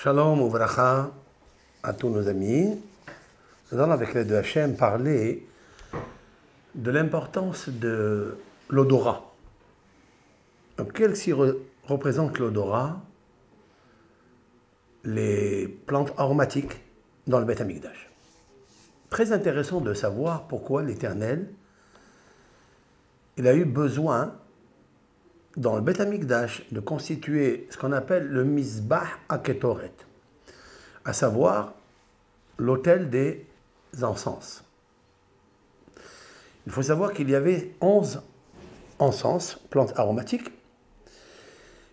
Shalom Uvracha à tous nos amis. Nous allons avec l'aide de Hachem parler de l'importance de l'odorat. Donc, qu'est-ce qui représente l'odorat? Les plantes aromatiques dans le Beth Amikdash. Très intéressant de savoir pourquoi l'Éternel il a eu besoin dans le Beth Amikdash de constituer ce qu'on appelle le Mizbah HaKetoret, à savoir l'autel des encens. Il faut savoir qu'il y avait 11 encens, plantes aromatiques,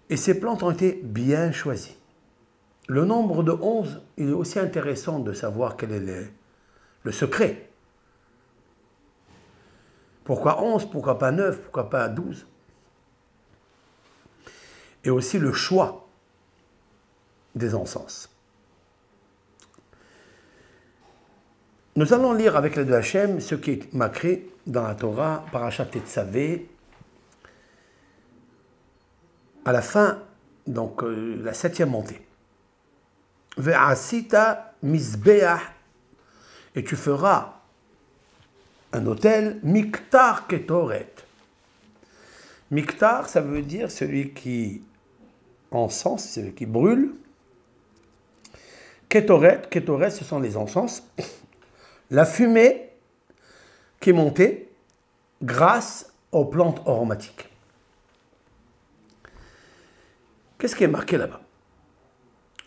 et ces plantes ont été bien choisies. Le nombre de 11, il est aussi intéressant de savoir quel est le secret. Pourquoi 11, pourquoi pas 9, pourquoi pas 12? Et aussi le choix des encens. Nous allons lire avec l'aide de Hachem ce qui est marqué dans la Torah, Parashat Tetzavé, à la fin, donc la 7e montée. Ve'asita mizbeach, et tu feras un autel, miktar ketoret. Miktar, ça veut dire celui qui encense, celui qui brûle. Ketoret, ketoret, ce sont les encens. La fumée qui est montée grâce aux plantes aromatiques. Qu'est-ce qui est marqué là-bas?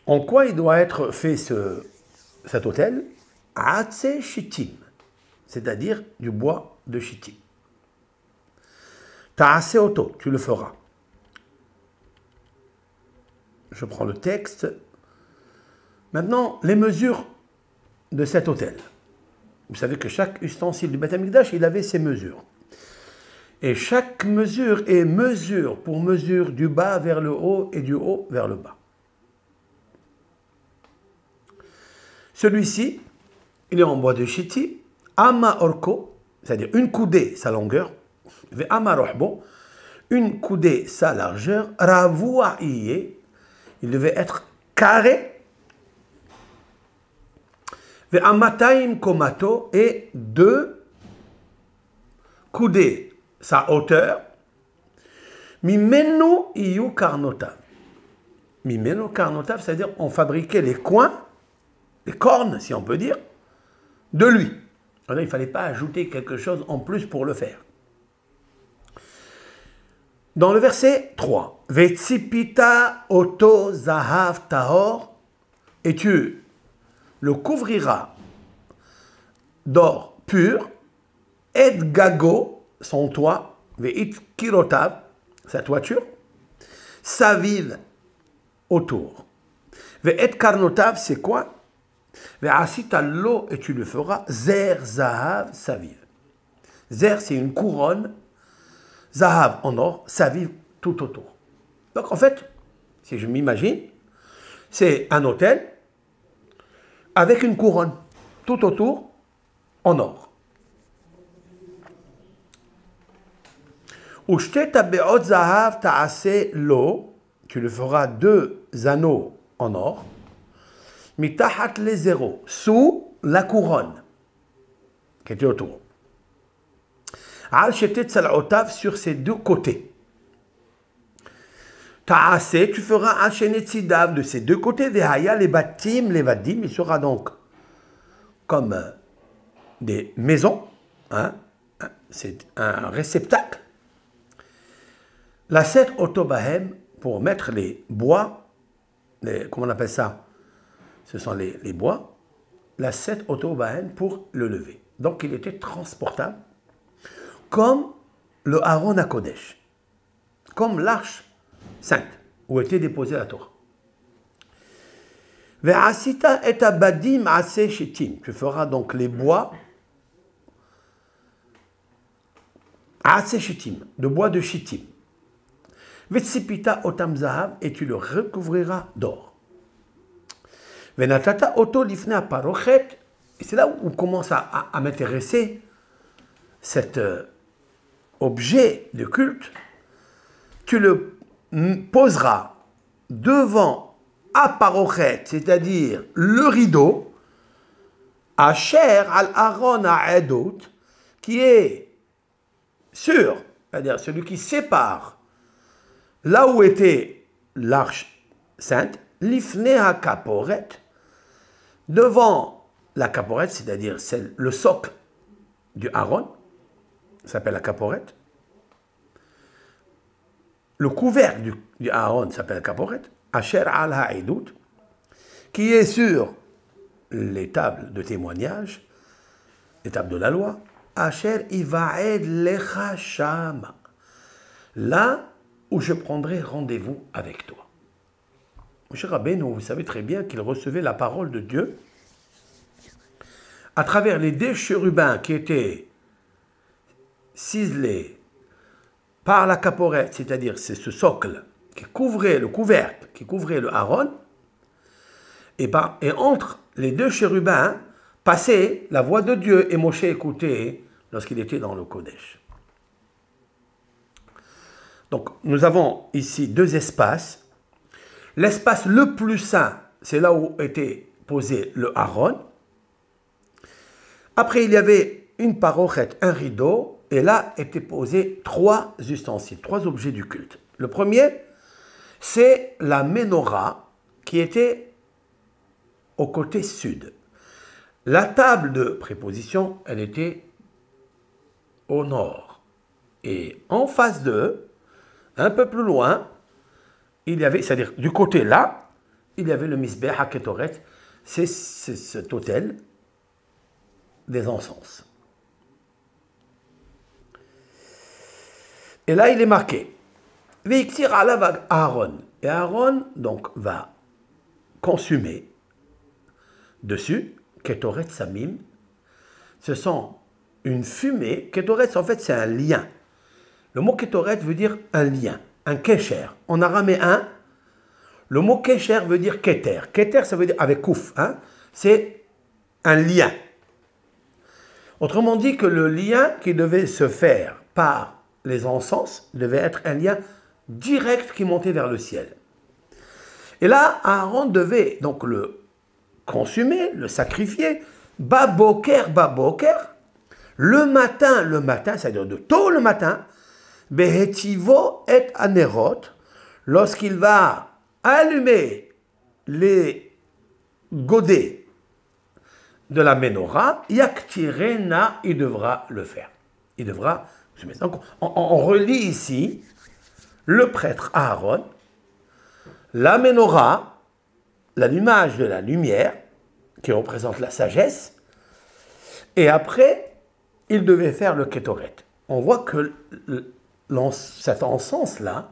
En quoi il doit être fait cet autel? Atse shittim, c'est-à-dire du bois de shittim. Ta'ase auto, tu le feras. Je prends le texte. Maintenant, les mesures de cet autel. Vous savez que chaque ustensile du Beth Amikdash, il avait ses mesures. Et chaque mesure est mesure pour mesure du bas vers le haut et du haut vers le bas. Celui-ci, il est en bois de shittim, ama orko, c'est-à-dire une coudée sa longueur, ama rohbo, une coudée sa largeur, ravua iye, il devait être carré, amataim komato, et 2 coudées sa hauteur, mimenu iyu karnotav. Mimenu karnotav, c'est-à-dire on fabriquait les coins, les cornes, si on peut dire, de lui. Alors, il ne fallait pas ajouter quelque chose en plus pour le faire. Dans le verset 3, Vetsipita oto zahav tahor, et tu le couvriras d'or pur, et gago, son toit, veit kirotav, sa toiture, saviv, autour. Veit karnotav, c'est quoi? Ve'asita lo, et tu le feras, zer zahav saviv. Zer, c'est une couronne, zahav en or, saviv tout autour. Donc en fait, si je m'imagine, c'est un autel avec une couronne tout autour en or. Ushteta be'ot zahav ta'ase lo, tu le feras 2 anneaux en or, mitahat les zéros, sous la couronne qui était autour. Al shetet sal'otav, sur ses 2 côtés. Ta'ase, tu feras al shenetzidav, de ses 2 côtés, vehaya les batim, les vadim, il sera donc comme des maisons, hein, c'est un réceptacle. La 7 otobahem, pour mettre les bois, comment on appelle ça? Ce sont les bois. La 7 otobahem pour le lever. Donc il était transportable, comme le Aaron à Kodesh, comme l'arche sainte, où était déposée la Torah. Ve'asita et abadim ase shittim, tu feras donc les bois ase shittim, de bois de shittim. Ve'tsipita otam zahav, et tu le recouvriras d'or. Ve'natata oto lifnei parochet, et c'est là où on commence à m'intéresser, cet objet de culte. Tu le poseras devant aparochet, c'est-à-dire le rideau, asher al Aaron ha'edut, qui est sur, c'est-à-dire celui qui sépare là où était l'arche sainte, l'ifnei hakaporet, devant la caporette, c'est-à-dire le socle du Aaron, ça s'appelle la caporette. Le couvercle du Aaron s'appelle la caporette, asher al ha'edut, qui est sur les tables de témoignage, les tables de la loi, asher ivaed lecha shama, là où je prendrai rendez-vous avec toi. Moshe Rabbeinu, vous savez très bien qu'il recevait la parole de Dieu à travers les deux chérubins qui étaient ciselés par la caporette, c'est-à-dire c'est ce socle qui couvrait le couvercle, qui couvrait le Aaron, et entre les deux chérubins passait la voix de Dieu, et Moshe écoutait lorsqu'il était dans le Kodesh. Donc nous avons ici deux espaces. L'espace le plus saint, c'est là où était posé le Aaron. Après, il y avait une parochette, un rideau, et là étaient posés trois ustensiles, trois objets du culte. Le premier, c'est la menorah qui était au côté sud. La table de préposition, elle était au nord. Et en face d'eux, un peu plus loin, il y avait, c'est-à-dire du côté là, il y avait le Misbeh HaKetoret, c'est cet autel des encens. Et là, il est marqué Veiktir alav Aaron. Et Aaron, donc, va consumer dessus Ketoret Samim. Ce sont une fumée. Ketoret, en fait, c'est un lien. Le mot Ketoret veut dire un lien, un kesher. En araméen, le mot kesher veut dire keter. Keter, ça veut dire avec kouf. Hein, c'est un lien. Autrement dit que le lien qui devait se faire par les encens devait être un lien direct qui montait vers le ciel. Et là, Aaron devait donc le consumer, le sacrifier, baboker, le matin, c'est-à-dire de tôt le matin, behetivo et anerot, lorsqu'il va allumer les godets de la menorah, yaktirena, il devra le faire. Il devra. Donc, on relie ici le prêtre Aaron, la menorah, l'allumage de la lumière, qui représente la sagesse, et après, il devait faire le Ketoret. On voit que cet encens-là,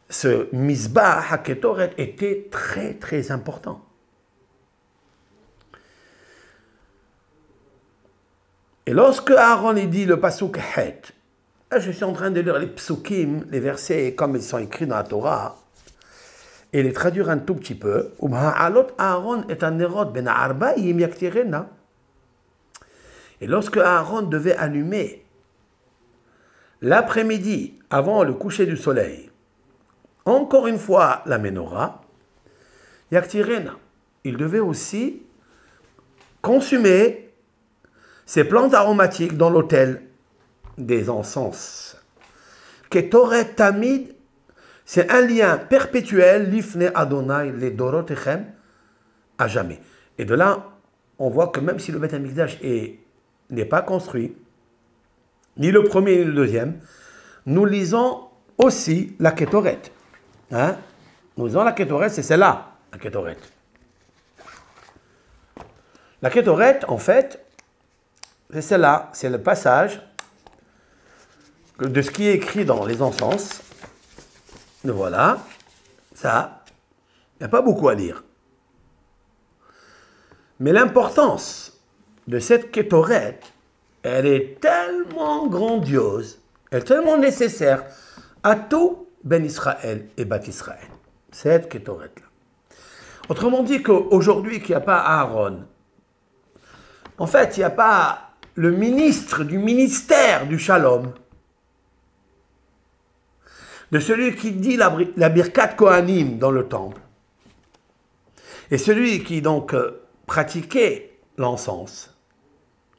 ce Misbah HaKetoret, était très très important. Et lorsque Aaron dit le pasuk Het, je suis en train de lire les psukim, les versets comme ils sont écrits dans la Torah, et les traduire un tout petit peu. Et lorsque Aaron devait allumer l'après-midi, avant le coucher du soleil, encore une fois la menorah, yaktirena, il devait aussi consumer ces plantes aromatiques dans l'autel des encens. Ketoret tamid, c'est un lien perpétuel, l'ifne Adonai, les dorotechem, à jamais. Et de là, on voit que même si le Beth Amikdash n'est pas construit, ni le premier ni le deuxième, nous lisons aussi la Ketoret. Hein? Nous lisons la Ketoret, c'est celle-là, la Ketoret. La Ketoret, en fait, c'est celle-là, c'est le passage de ce qui est écrit dans les encens. Voilà, ça, il n'y a pas beaucoup à lire. Mais l'importance de cette Ketoret, elle est tellement grandiose, elle est tellement nécessaire à tout Ben Israël et Bat Israël. Cette Ketoret-là. Autrement dit qu'aujourd'hui, qu'il n'y a pas Aaron, en fait, il n'y a pas le ministre du ministère du Shalom, de celui qui dit la Birkat Kohanim dans le temple. Et celui qui donc pratiquait l'encens,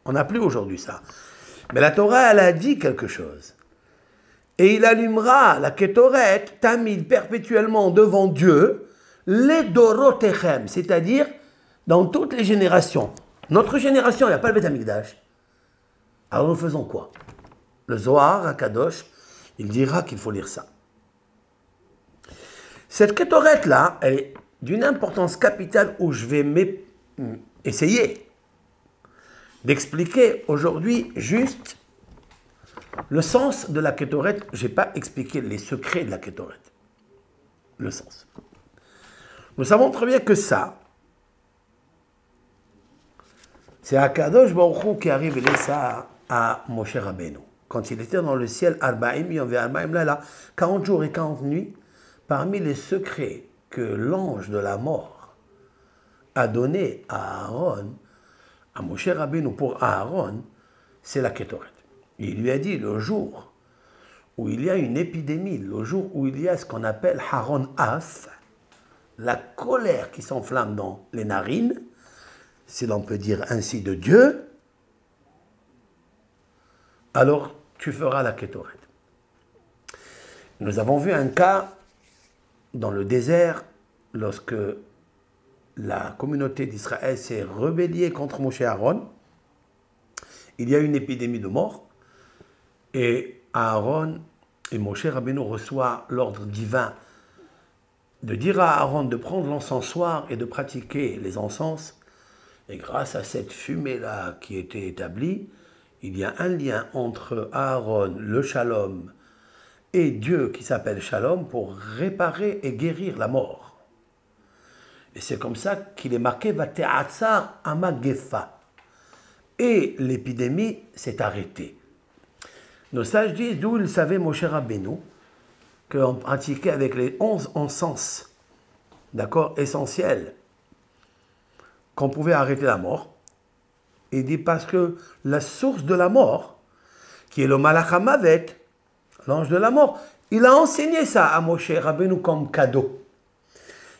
on n'a plus aujourd'hui ça. Mais la Torah, elle a dit quelque chose. Et il allumera la Kétoret, tamid, perpétuellement devant Dieu, les dorotechem, c'est-à-dire dans toutes les générations. Notre génération, il n'y a pas le Beth Amikdash. Alors nous faisons quoi? Le Zohar, Akadosh, il dira qu'il faut lire ça. Cette Kétoret-là, elle est d'une importance capitale où je vais essayer d'expliquer aujourd'hui juste le sens de la Kétoret. Je n'ai pas expliqué les secrets de la Kétoret. Le sens. Nous savons très bien que ça, c'est Akadosh Baruch Hu qui arrive et laisse ça à Moshe Rabbeinu. Quand il était dans le ciel, 40 jours et 40 nuits, parmi les secrets que l'ange de la mort a donné à Aaron, à Moshe Rabbeinu pour Aaron, c'est la Kétoret. Il lui a dit le jour où il y a une épidémie, le jour où il y a ce qu'on appelle Haron Af, la colère qui s'enflamme dans les narines, si l'on peut dire ainsi de Dieu, alors tu feras la Kétoret. Nous avons vu un cas dans le désert lorsque la communauté d'Israël s'est rebellée contre Moshe Aaron. Il y a une épidémie de mort et Aaron et Moshe Rabbeinu reçoivent l'ordre divin de dire à Aaron de prendre l'encensoir et de pratiquer les encens. Et grâce à cette fumée-là qui était établie, il y a un lien entre Aaron, le Shalom, et Dieu qui s'appelle Shalom pour réparer et guérir la mort. Et c'est comme ça qu'il est marqué Vate'atzar Amagefa. Et l'épidémie s'est arrêtée. Nos sages disent d'où ils savaient Moshe Rabbeinu qu'on pratiquait avec les 11 encens, d'accord, essentiels, qu'on pouvait arrêter la mort. Il dit parce que la source de la mort, qui est le Malach HaMavet, l'ange de la mort, il a enseigné ça à Moshe Rabbeinu comme cadeau.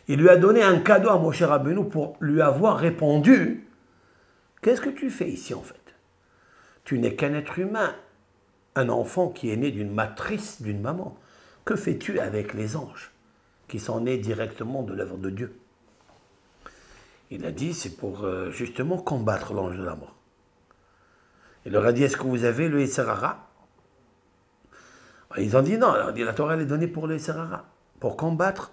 Il lui a donné un cadeau à Moshe Rabbeinu pour lui avoir répondu « Qu'est-ce que tu fais ici en fait? Tu n'es qu'un être humain, un enfant qui est né d'une matrice, d'une maman. Que fais-tu avec les anges qui sont nés directement de l'œuvre de Dieu ?» Il a dit, c'est pour justement combattre l'ange de la mort. Il leur a dit, est-ce que vous avez le Yetzer Hara? Ils ont dit non. Alors, il dit, la Torah elle est donnée pour le Yetzer Hara, pour combattre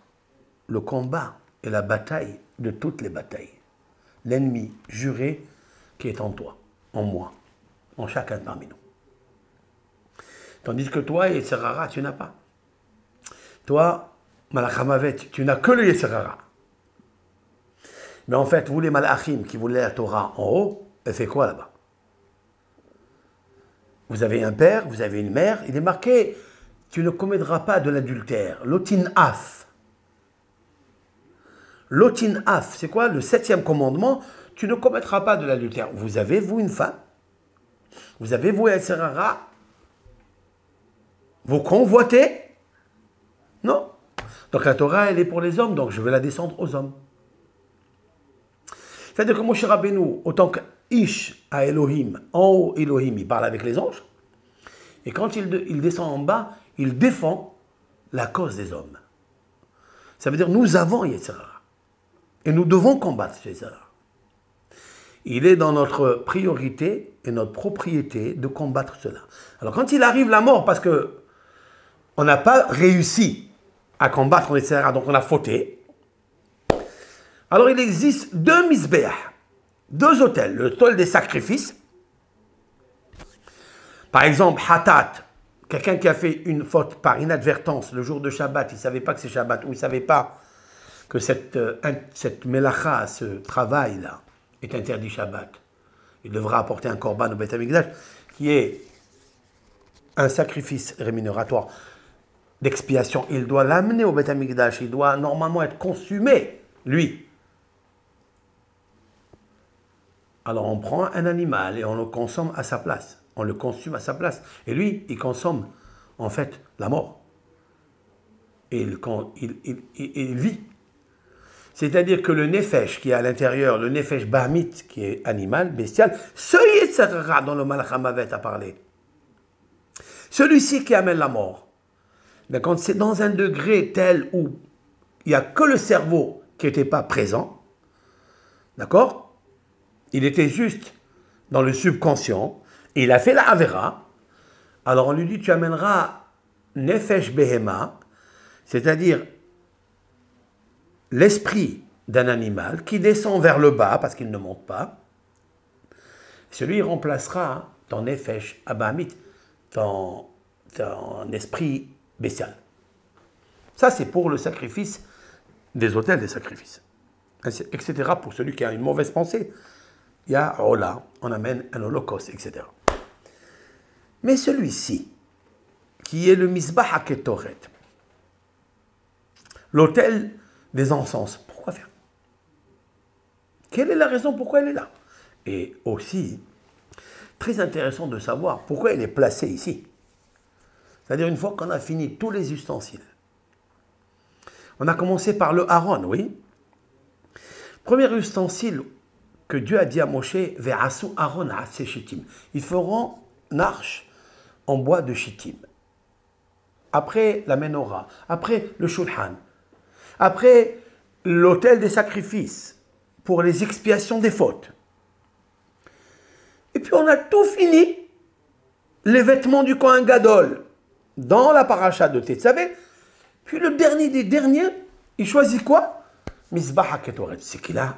le combat et la bataille de toutes les batailles. L'ennemi juré qui est en toi, en moi, en chacun parmi nous. Tandis que toi, Yetzer Hara, tu n'as pas. Toi, Malach HaMavet, tu n'as que le Yetzer Hara. Mais en fait, vous les Malachim qui voulaient la Torah en haut, elle fait quoi là-bas? Vous avez un père, vous avez une mère, il est marqué, tu ne commettras pas de l'adultère. Lotin af. Lotin af, c'est quoi? Le 7e commandement, tu ne commettras pas de l'adultère. Vous avez, vous, une femme. Vous avez, vous, Yetzer Hara. Vous convoitez? Non. Donc la Torah, elle est pour les hommes, donc je vais la descendre aux hommes. C'est-à-dire que Moshe Rabbeinu, autant qu'Ish à Elohim, en haut Elohim, il parle avec les anges, et quand il descend en bas, il défend la cause des hommes. Ça veut dire nous avons Yetzer Hara, et nous devons combattre Yetzer Hara. Il est dans notre priorité et notre propriété de combattre cela. Alors quand il arrive la mort, parce que on n'a pas réussi à combattre Yetzer Hara, donc on a fauté, alors il existe 2 misbéach, 2 autels, le tol des sacrifices. Par exemple, Hatat, quelqu'un qui a fait une faute par inadvertance le jour de Shabbat, il ne savait pas que c'est Shabbat, ou il ne savait pas que cette melacha, ce travail-là, est interdit Shabbat. Il devra apporter un korban au Beth Amikdash, qui est un sacrifice rémunératoire d'expiation. Il doit l'amener au Beth Amikdash, il doit normalement être consumé, lui. Alors on prend un animal et on le consomme à sa place. On le consume à sa place. Et lui, il consomme en fait la mort. Et il vit. C'est-à-dire que le nefesh qui est à l'intérieur, le nefesh bahmit qui est animal, bestial, ce yetzerara dont le Malach HaMavet a parlé, celui-ci qui amène la mort, mais quand c'est dans un degré tel où il n'y a que le cerveau qui n'était pas présent, d'accord? Il était juste dans le subconscient, et il a fait la Avera, alors on lui dit tu amèneras nefesh behema, c'est-à-dire l'esprit d'un animal qui descend vers le bas parce qu'il ne monte pas. Celui remplacera ton nefesh abamit, ton esprit bestial. Ça, c'est pour le sacrifice des autels des sacrifices, etc. Pour celui qui a une mauvaise pensée, il y a Ola, on amène un holocauste, etc. Mais celui-ci, qui est le Misbah HaKetoret, l'autel des encens, pourquoi faire? Quelle est la raison pourquoi elle est là? Et aussi, très intéressant de savoir pourquoi elle est placée ici. C'est-à-dire une fois qu'on a fini tous les ustensiles. On a commencé par le Aaron, oui. Premier ustensile que Dieu a dit à Moshe, Ve'asu Aaron ha'aseh shittim. Ils feront une arche en bois de shittim. Après la menorah, après le shulchan, après l'autel des sacrifices pour les expiations des fautes. Et puis on a tout fini, les vêtements du Kohen Gadol, dans la paracha de Tetzavé. Puis le dernier des derniers, il choisit quoi? Misbah HaKetoret. C'est qu'il a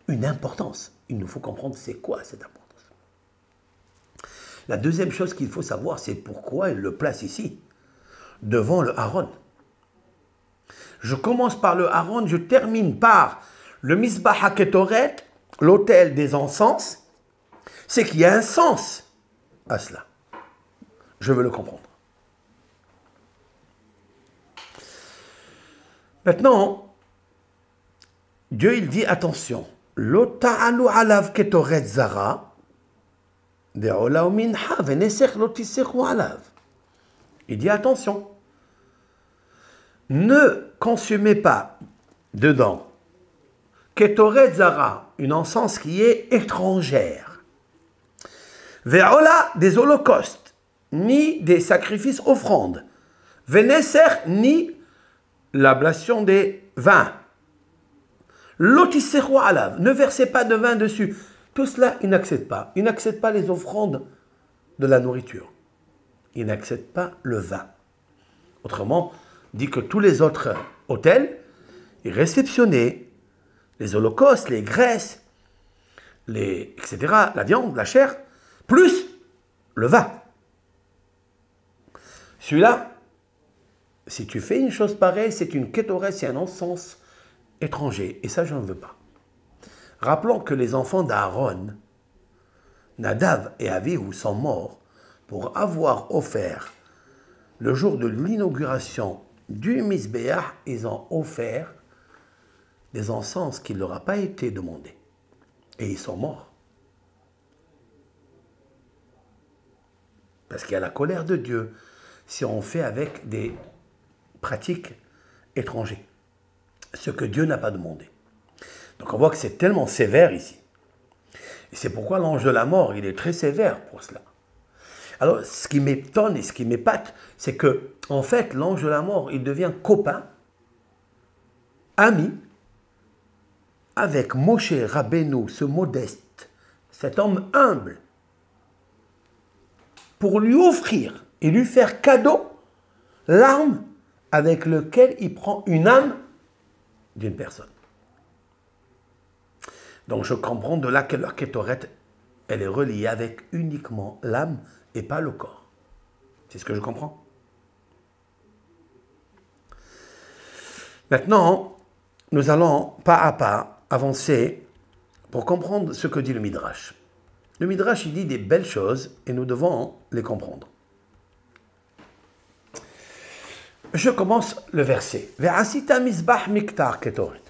une importance. Il nous faut comprendre c'est quoi cette importance. La deuxième chose qu'il faut savoir, c'est pourquoi il le place ici, devant le Aaron. Je commence par le Aaron, je termine par le Misbah HaKetoret, l'autel des encens. C'est qu'il y a un sens à cela. Je veux le comprendre. Maintenant, Dieu il dit attention, lo ta'alu alav ketoret zara, de'ola minha venesech lo tisechu alav. Il dit attention, ne consumez pas dedans ketoret zara, une encens qui est étrangère, ve'ola des holocaustes, ni des sacrifices offrandes, venesech ni l'ablation des vins. Lotisseru alav, ne versez pas de vin dessus. Tout cela, ils n'acceptent pas. Ils n'acceptent pas les offrandes de la nourriture. Ils n'acceptent pas le vin. Autrement, dit que tous les autres autels, ils réceptionnaient les holocaustes, les graisses, etc., la viande, la chair, plus le vin. Celui-là, si tu fais une chose pareille, c'est une kétorès, c'est un encens étranger. Et ça, je n'en veux pas. Rappelons que les enfants d'Aaron, Nadav et Avihu, sont morts pour avoir offert, le jour de l'inauguration du Misbéach, ils ont offert des encens qui ne leur a pas été demandé. Et ils sont morts. Parce qu'il y a la colère de Dieu si on fait avec des pratiques étrangères, ce que Dieu n'a pas demandé. Donc on voit que c'est tellement sévère ici. Et c'est pourquoi l'ange de la mort, il est très sévère pour cela. Alors ce qui m'étonne et ce qui m'épate, c'est que en fait l'ange de la mort, il devient copain, ami, avec Moshe Rabbeinu, ce modeste, cet homme humble, pour lui offrir et lui faire cadeau l'arme avec lequel il prend une âme d'une personne. Donc je comprends de là que leur kétoret, elle est reliée avec uniquement l'âme et pas le corps. C'est ce que je comprends. Maintenant, nous allons pas à pas avancer pour comprendre ce que dit le Midrash. Le Midrash, il dit des belles choses et nous devons les comprendre. Je commence le verset. Ve'asita misbah miktar ketoret.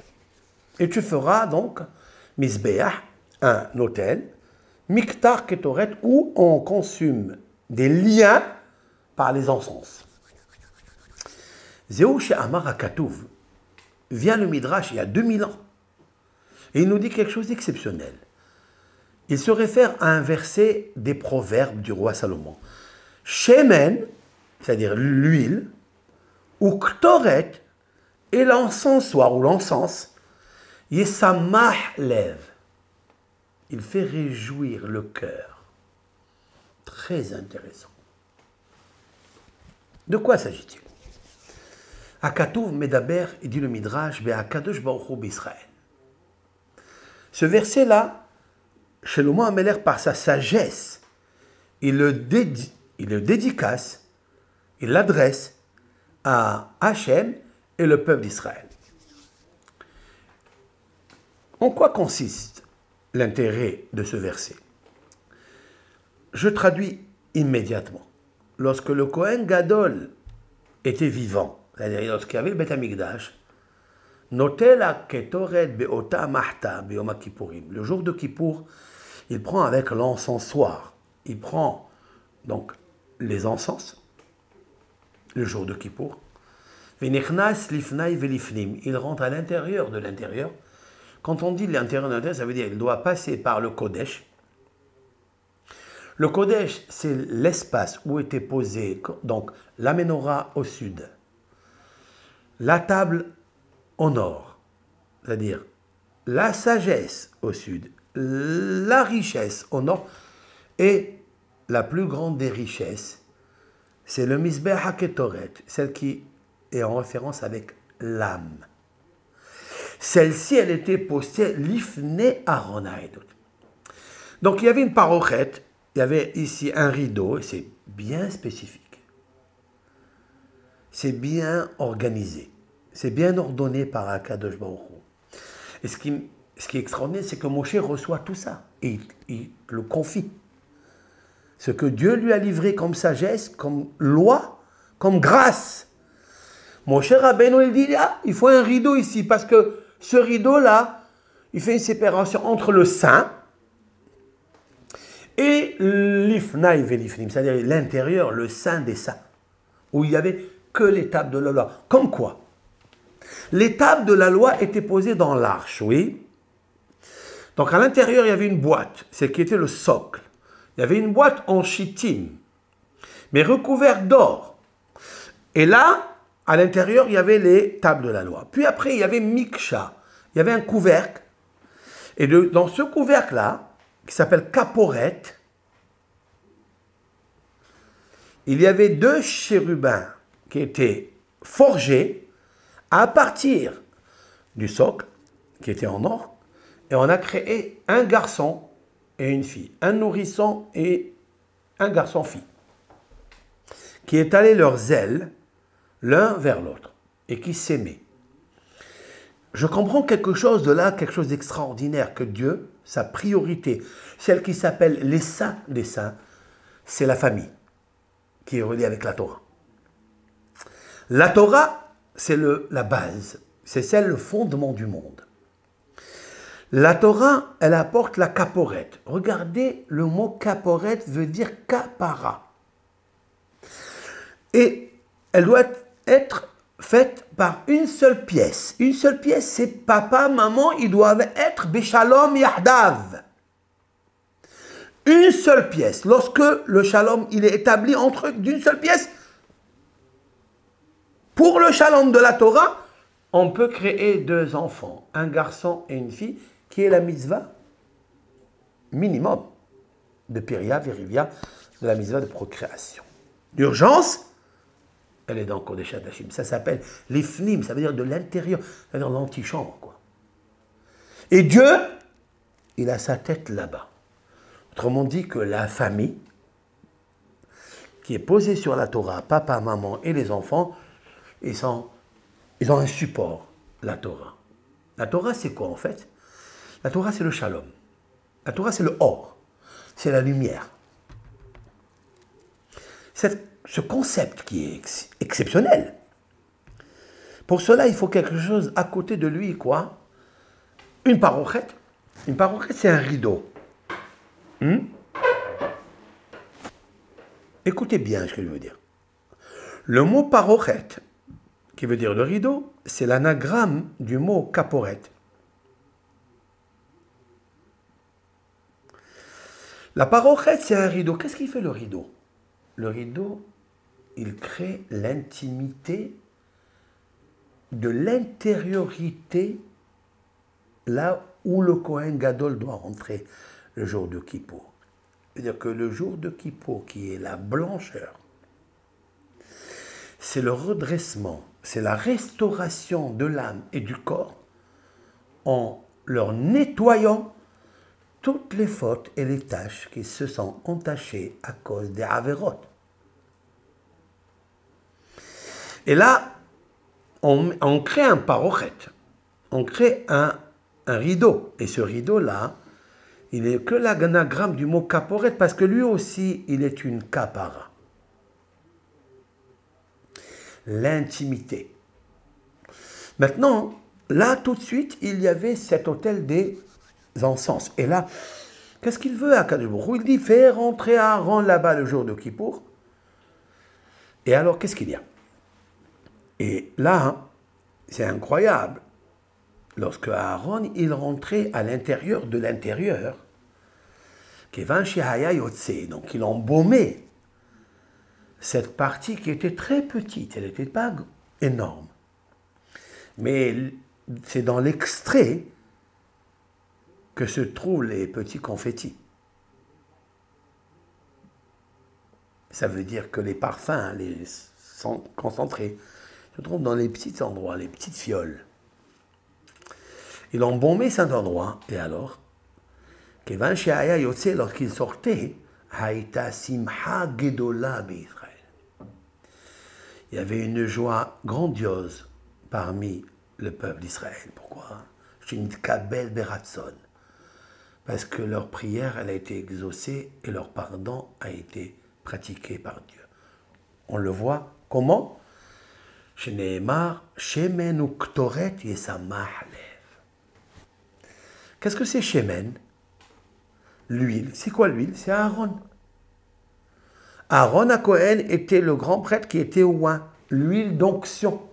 Et tu feras donc misbeach, un autel, miktar ketoret, où on consume des liens par les encens. Zéou she'amar hakatuv. vient le Midrash il y a 2000 ans. Et il nous dit quelque chose d'exceptionnel. Il se réfère à un verset des proverbes du roi Salomon. Shemen, c'est-à-dire l'huile, ou ktoret, et l'encensoir ou l'encens, yesamah lev. Il fait réjouir le cœur. Très intéressant. De quoi s'agit-il? Akatouv Medaber, il dit le Midrash, Be'akadosh Baruch Hu b'Israël. Ce verset-là, Shlomo Ameler, par sa sagesse, il le dédicace, il l'adresse à Hachem et le peuple d'Israël. En quoi consiste l'intérêt de ce verset? Je traduis immédiatement. Lorsque le Kohen Gadol était vivant, c'est-à-dire lorsqu'il y avait le Beth Amikdash, Notela ketoret beota mahta beyom Kippourim. Le jour de Kippour, il prend avec l'encensoir. Il prend donc les encens, le jour de Kippour. Venichnas lifnai velifnim. Il rentre à l'intérieur de l'intérieur. Quand on dit l'intérieur de l'intérieur, ça veut dire qu'il doit passer par le Kodesh. Le Kodesh, c'est l'espace où était posé donc la menorah au sud, la table au nord, c'est-à-dire la sagesse au sud, la richesse au nord, et la plus grande des richesses, c'est le Mizbeh HaKetoret, celle qui est en référence avec l'âme. Celle-ci, elle était postée l'ifne Aaron Haedot. Donc il y avait une parochette, il y avait ici un rideau, et c'est bien spécifique. C'est bien organisé. C'est bien ordonné par Akadosh Baruch Hu. Et ce qui est extraordinaire, c'est que Moshe reçoit tout ça. Et il le confie. Ce que Dieu lui a livré comme sagesse, comme loi, comme grâce. Moshe Rabbeinu, il dit, ah, il faut un rideau ici, parce que ce rideau-là, il fait une séparation entre le saint et l'ifnaï velifnim, c'est-à-dire l'intérieur, le saint des saints, où il n'y avait que les tables de la loi. Comme quoi? Les tables de la loi étaient posées dans l'arche, oui. Donc à l'intérieur, il y avait une boîte, c'est qui était le socle. Il y avait une boîte en chittim, mais recouverte d'or. Et là, à l'intérieur, il y avait les tables de la loi. Puis après, il y avait Miksha. Il y avait un couvercle. Et dans ce couvercle-là, qui s'appelle Kaporet, il y avait deux chérubins qui étaient forgés à partir du socle, qui était en or, et on a créé un garçon et une fille, un nourrisson et un garçon-fille, qui étalaient leurs ailes l'un vers l'autre et qui s'aimaient. Je comprends quelque chose de là, quelque chose d'extraordinaire, que Dieu, sa priorité, celle qui s'appelle les saints des saints, c'est la famille qui est reliée avec la Torah. La Torah, c'est la base, c'est celle, le fondement du monde. La Torah, elle apporte la caporette. Regardez, le mot caporette veut dire kapara. Et elle doit être faite par une seule pièce. Une seule pièce, c'est papa, maman, ils doivent être Beshalom Yahdav. Une seule pièce. Lorsque le shalom, il est établi entre eux d'une seule pièce, pour le shalom de la Torah, on peut créer deux enfants, un garçon et une fille, qui est la mitzvah minimum de Piria, Verivia, de la mitzvah de procréation. D'urgence, elle est dans Kodesh HaDashim. Ça s'appelle l'ifnim, ça veut dire de l'intérieur, ça veut dire l'antichambre, quoi. Et Dieu, il a sa tête là-bas. Autrement dit que la famille, qui est posée sur la Torah, papa, maman et les enfants, ils ont un support, la Torah. La Torah, c'est quoi en fait? La Torah, c'est le shalom. La Torah, c'est le or. C'est la lumière. Ce concept qui est exceptionnel. Pour cela, il faut quelque chose à côté de lui, quoi? Une parochette. Une parochette, c'est un rideau. Écoutez bien ce que je veux dire. Le mot parochette, qui veut dire le rideau, c'est l'anagramme du mot caporet. La parochet, c'est un rideau. Qu'est-ce qu'il fait le rideau? Le rideau, il crée l'intimité de l'intériorité là où le Kohen Gadol doit rentrer le jour de Kippour. C'est-à-dire que le jour de Kippour, qui est la blancheur, c'est le redressement, c'est la restauration de l'âme et du corps en leur nettoyant toutes les fautes et les tâches qui se sont entachées à cause des avérotes. Et là, on crée un parochet, on crée un rideau. Et ce rideau-là, il n'est que l'anagramme du mot caporet, parce que lui aussi, il est une capara. L'intimité. Maintenant, là, tout de suite, il y avait cet autel des encens. Et là, qu'est-ce qu'il veut à Akadosh Baruch Hu? Il dit, fais rentrer Aaron là-bas le jour de Kippour. Et alors, qu'est-ce qu'il y a? Et là, c'est incroyable. Lorsque Aaron, il rentrait à l'intérieur de l'intérieur, donc il embaumait cette partie qui était très petite, elle n'était pas énorme. Mais c'est dans l'extrait que se trouvent les petits confettis. Ça veut dire que les parfums, les concentrés, se trouvent dans les petits endroits, les petites fioles. Il embaumait cet endroit, et alors, lorsqu'il sortait, il y avait une joie grandiose parmi le peuple d'Israël. Pourquoi? Parce que leur prière, elle a été exaucée et leur pardon a été pratiqué par Dieu. On le voit comment? Qu'est-ce que c'est Shemen? L'huile. C'est quoi l'huile? C'est Aaron. Aaron à Cohen était le grand prêtre qui était au oin. L'huile d'onction.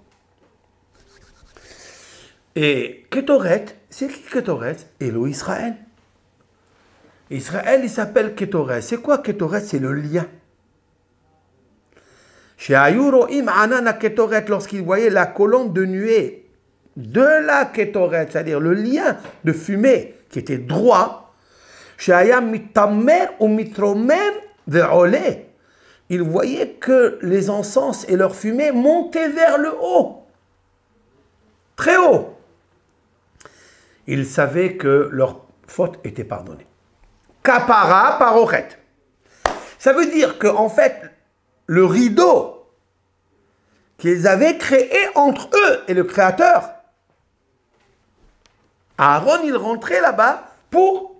Et Ketoret, c'est qui Ketoret? Élo Israël. Israël, il s'appelle Ketoret. C'est quoi Ketoret? C'est le lien. Chez Ayuroim Anana Ketoret, lorsqu'il voyait la colonne de nuée de la Ketoret, c'est-à-dire le lien de fumée qui était droit, chez Ayam Mitamer ou Mitromem Ve'ole, il voyait que les encens et leur fumée montaient vers le haut, très haut. Il savait que leur faute était pardonnée. Kapara parochet. Ça veut dire qu'en fait, le rideau qu'ils avaient créé entre eux et le Créateur, Aaron, il rentrait là-bas pour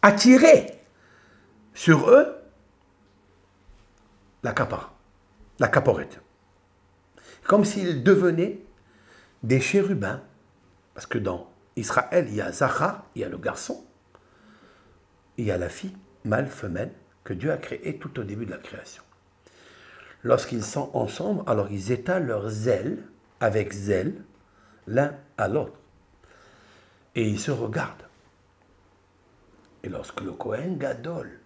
attirer sur eux la kapara, la caporette. Comme s'ils devenaient des chérubins, parce que dans Israël, il y a Zachar, il y a le garçon, il y a la fille, mâle, femelle, que Dieu a créé tout au début de la création. Lorsqu'ils sont ensemble, alors ils étalent leurs ailes avec zèle l'un à l'autre. Et ils se regardent. Et lorsque le Kohen Gadol,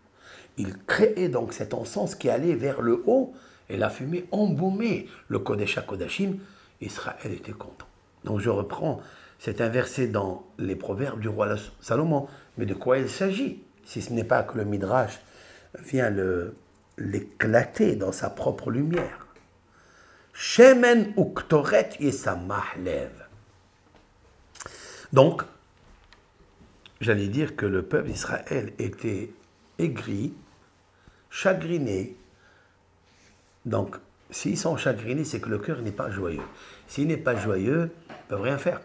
il créait donc cet encens qui allait vers le haut, et la fumée embaumait le Kodesh HaKodashim, Israël était content. Donc je reprends cet inversé dans les proverbes du roi Salomon. Mais de quoi il s'agit? Si ce n'est pas que le Midrash vient l'éclater dans sa propre lumière. Shemen uktoret yesamach lev. Donc, j'allais dire que le peuple d'Israël était aigri, chagriné. Donc, s'ils sont chagrinés, c'est que le cœur n'est pas joyeux. S'il n'est pas joyeux, ils ne peuvent rien faire.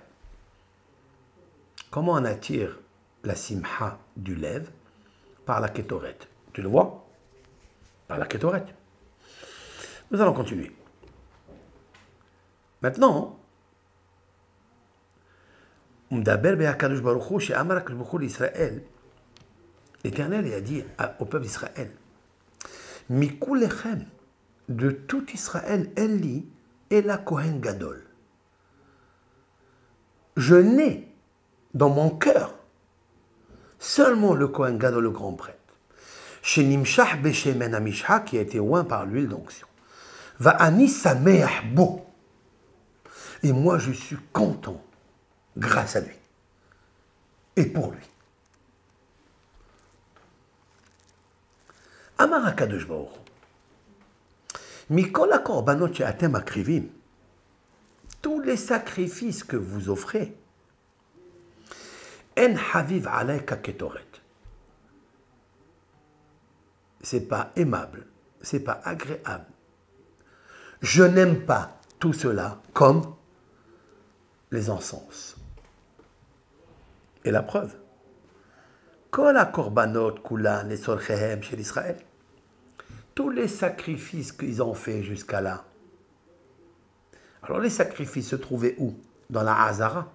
Comment on attire la simha du lève? Par la kétoret. Tu le vois? Par la kétoret. Nous allons continuer. Maintenant, l'Éternel a dit au peuple d'Israël, Mikulechem, de tout Israël, Eli et la Kohen Gadol. Je n'ai dans mon cœur seulement le Kohen Gadol, le grand prêtre. Chez Nimshah Beshemen Amishha, qui a été oint par l'huile d'onction. Va ani sameach bo. Et moi, je suis content grâce à lui et pour lui. Amar HaKadosh Baruch Hu, Mikol hakorbanot she'atem makrivim, tous les sacrifices que vous offrez, en haviv alayka ketoret. C'est pas aimable, c'est pas agréable. Je n'aime pas tout cela comme les encens. Et la preuve, Kol hakorbanot kulan lesorchehem chez l'Israël, tous les sacrifices qu'ils ont fait jusqu'à là. Alors les sacrifices se trouvaient où? Dans la Hazara.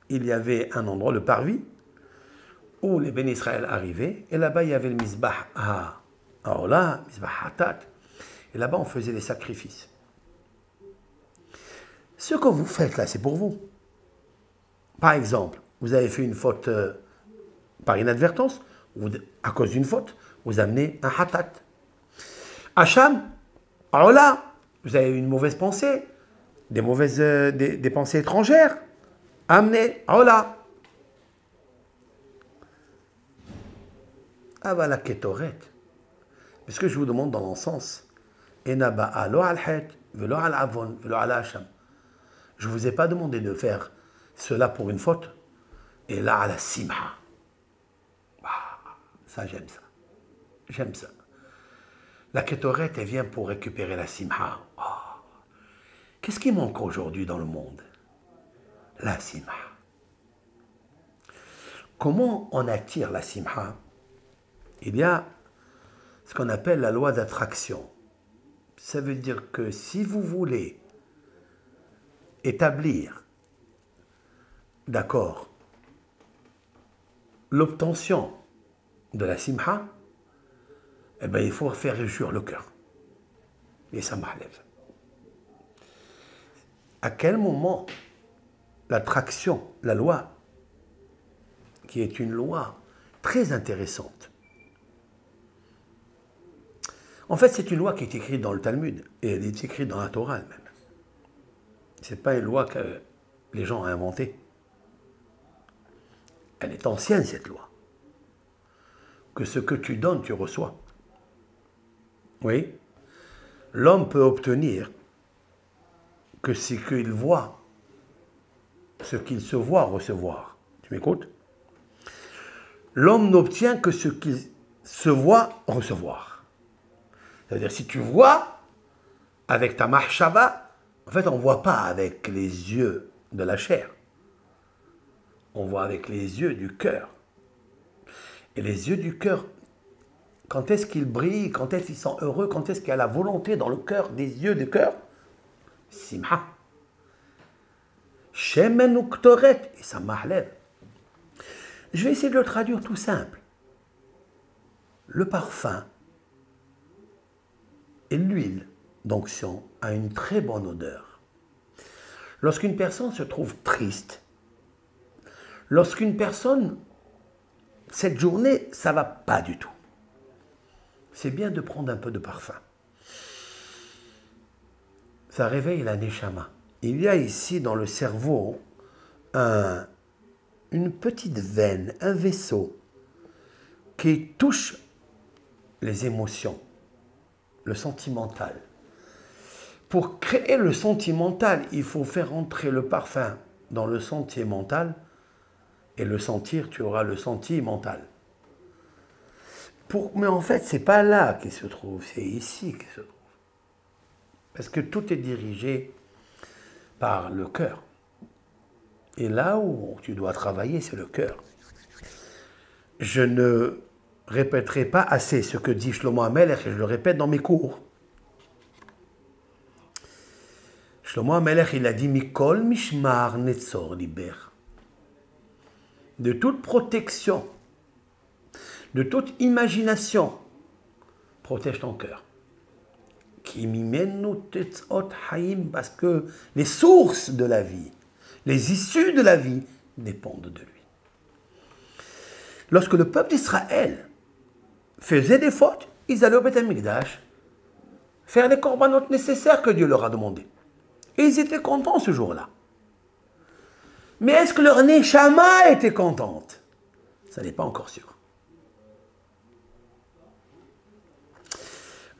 Il y avait un endroit, le parvis, où les bénis Israël arrivaient, et là-bas il y avait le Mizbah Ha'olah, Mizbah Hatat, et là-bas on faisait les sacrifices. Ce que vous faites là, c'est pour vous. Par exemple, vous avez fait une faute par inadvertance, ou à cause d'une faute, vous amenez un Hatat. Hacham, Ha'olah, vous avez une mauvaise pensée, des pensées étrangères, amenez, Ha'olah. Avala ketoret. Ce que je vous demande dans l'encens, Enaba'a lo al het, velo al avon, velo al hacham. Je ne vous ai pas demandé de faire cela pour une faute, et là à la simha. Ça, j'aime ça. J'aime ça. La ketoret, elle vient pour récupérer la simha. Oh. Qu'est-ce qui manque aujourd'hui dans le monde? La simha. Comment on attire la simha? Il y a ce qu'on appelle la loi d'attraction. Ça veut dire que si vous voulez établir, d'accord, l'obtention de la simha, eh bien, il faut faire réjouir le cœur. Et ça m'enlève. À quel moment l'attraction, la loi, qui est une loi très intéressante. En fait, c'est une loi qui est écrite dans le Talmud, et elle est écrite dans la Torah elle-même. Ce n'est pas une loi que les gens ont inventée. Elle est ancienne, cette loi. Que ce que tu donnes, tu reçois. Oui. L'homme peut obtenir que ce qu'il voit, ce qu'il se voit recevoir. Tu m'écoutes? L'homme n'obtient que ce qu'il se voit recevoir. C'est-à-dire, si tu vois avec ta mahshava, en fait, on ne voit pas avec les yeux de la chair. On voit avec les yeux du cœur. Et les yeux du cœur, quand est-ce qu'ils brillent, quand est-ce qu'ils sont heureux, quand est-ce qu'il y a la volonté dans le cœur, des yeux du cœur? Simha. Shemen uktoret. Et ça m'enlève. Je vais essayer de le traduire tout simple. Le parfum et l'huile d'onction a une très bonne odeur. Lorsqu'une personne se trouve triste, lorsqu'une personne, cette journée, ça ne va pas du tout, c'est bien de prendre un peu de parfum. Ça réveille la neshama. Il y a ici dans le cerveau une petite veine, un vaisseau qui touche les émotions, le sentimental. Pour créer le sentimental, il faut faire entrer le parfum dans le sentimental et le sentir, tu auras le sentimental. Mais en fait, ce n'est pas là qu'il se trouve, c'est ici qu'il se trouve. Parce que tout est dirigé par le cœur. Et là où tu dois travailler, c'est le cœur. Je ne répéterai pas assez ce que dit Shlomo HaMelech, et je le répète dans mes cours. Shlomo HaMelech, il a dit « Mikol mishmar netzor liber » de toute protection, de toute imagination, protège ton cœur. Parce que les sources de la vie, les issues de la vie dépendent de lui. Lorsque le peuple d'Israël faisait des fautes, ils allaient au Beth Amikdash faire les corbanotes nécessaires que Dieu leur a demandé. Et ils étaient contents ce jour-là. Mais est-ce que leur Neshama était contente? Ça n'est pas encore sûr.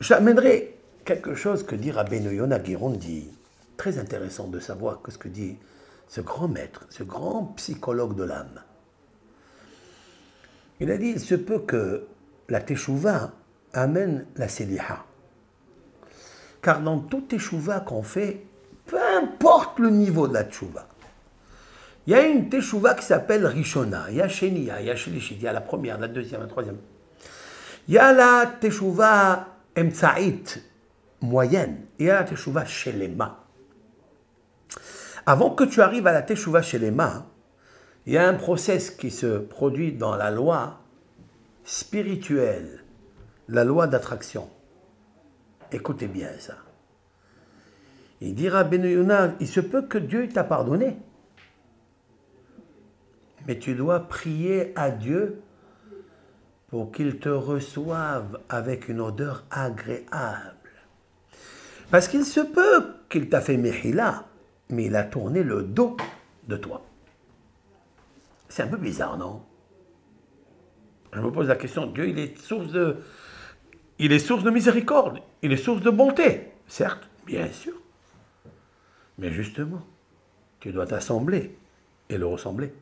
J'amènerai quelque chose que dit Rabbeinu Yonah Girondi, très intéressant de savoir ce que dit ce grand maître, ce grand psychologue de l'âme. Il a dit, il se peut que la Teshuvah amène la Seliha. Car dans toute Teshuvah qu'on fait, peu importe le niveau de la Teshuvah, il y a une Teshuvah qui s'appelle Rishona, il y a Sheniya, il y a Shlishit, il y a la première, la deuxième, la troisième. Il y a la Teshuvah Emtsa'it, moyenne, et il y a la Teshuvah Shelema. Avant que tu arrives à la Teshuvah Shelema, il y a un process qui se produit dans la loi spirituelle, la loi d'attraction. Écoutez bien ça. Il dira à Rabbeinu Yonah, il se peut que Dieu t'a pardonné, mais tu dois prier à Dieu pour qu'il te reçoive avec une odeur agréable. Parce qu'il se peut qu'il t'a fait Mehila, mais il a tourné le dos de toi. C'est un peu bizarre, non? Je me pose la question, Dieu, il est source de miséricorde, il est source de bonté, certes, bien sûr. Mais justement, tu dois t'assembler et le ressembler.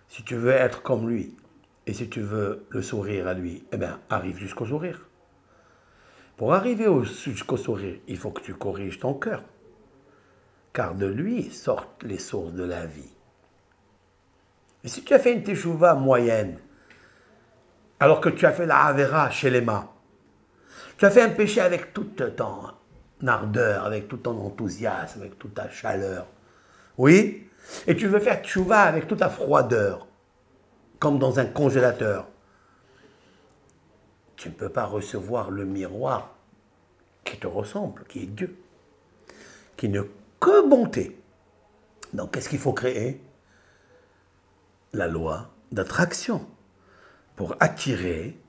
Si tu veux être comme lui, et si tu veux le sourire à lui, eh bien, arrive jusqu'au sourire. Pour arriver jusqu'au sourire, il faut que tu corriges ton cœur. Car de lui sortent les sources de la vie. Et si tu as fait une teshuva moyenne, alors que tu as fait la avera chez les mains, tu as fait un péché avec toute ton ardeur, avec tout ton enthousiasme, avec toute ta chaleur, oui, et tu veux faire teshuva avec toute ta froideur, comme dans un congélateur, tu ne peux pas recevoir le miroir qui te ressemble, qui est Dieu, qui ne que bonté. Donc, qu'est-ce qu'il faut créer? La loi d'attraction pour attirer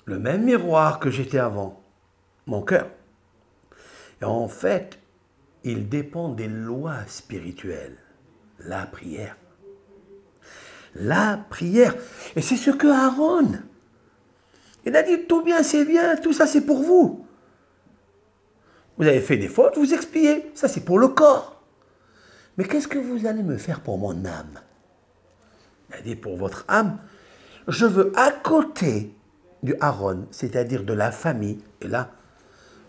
le même miroir que j'étais avant, mon cœur. Et en fait, il dépend des lois spirituelles, la prière. La prière. Et c'est ce que Aaron, il a dit, tout bien, c'est bien, tout ça c'est pour vous. Vous avez fait des fautes, vous expiez, ça c'est pour le corps. Mais qu'est-ce que vous allez me faire pour mon âme? Il a dit, pour votre âme, je veux à côté du Aaron, c'est-à-dire de la famille, et là,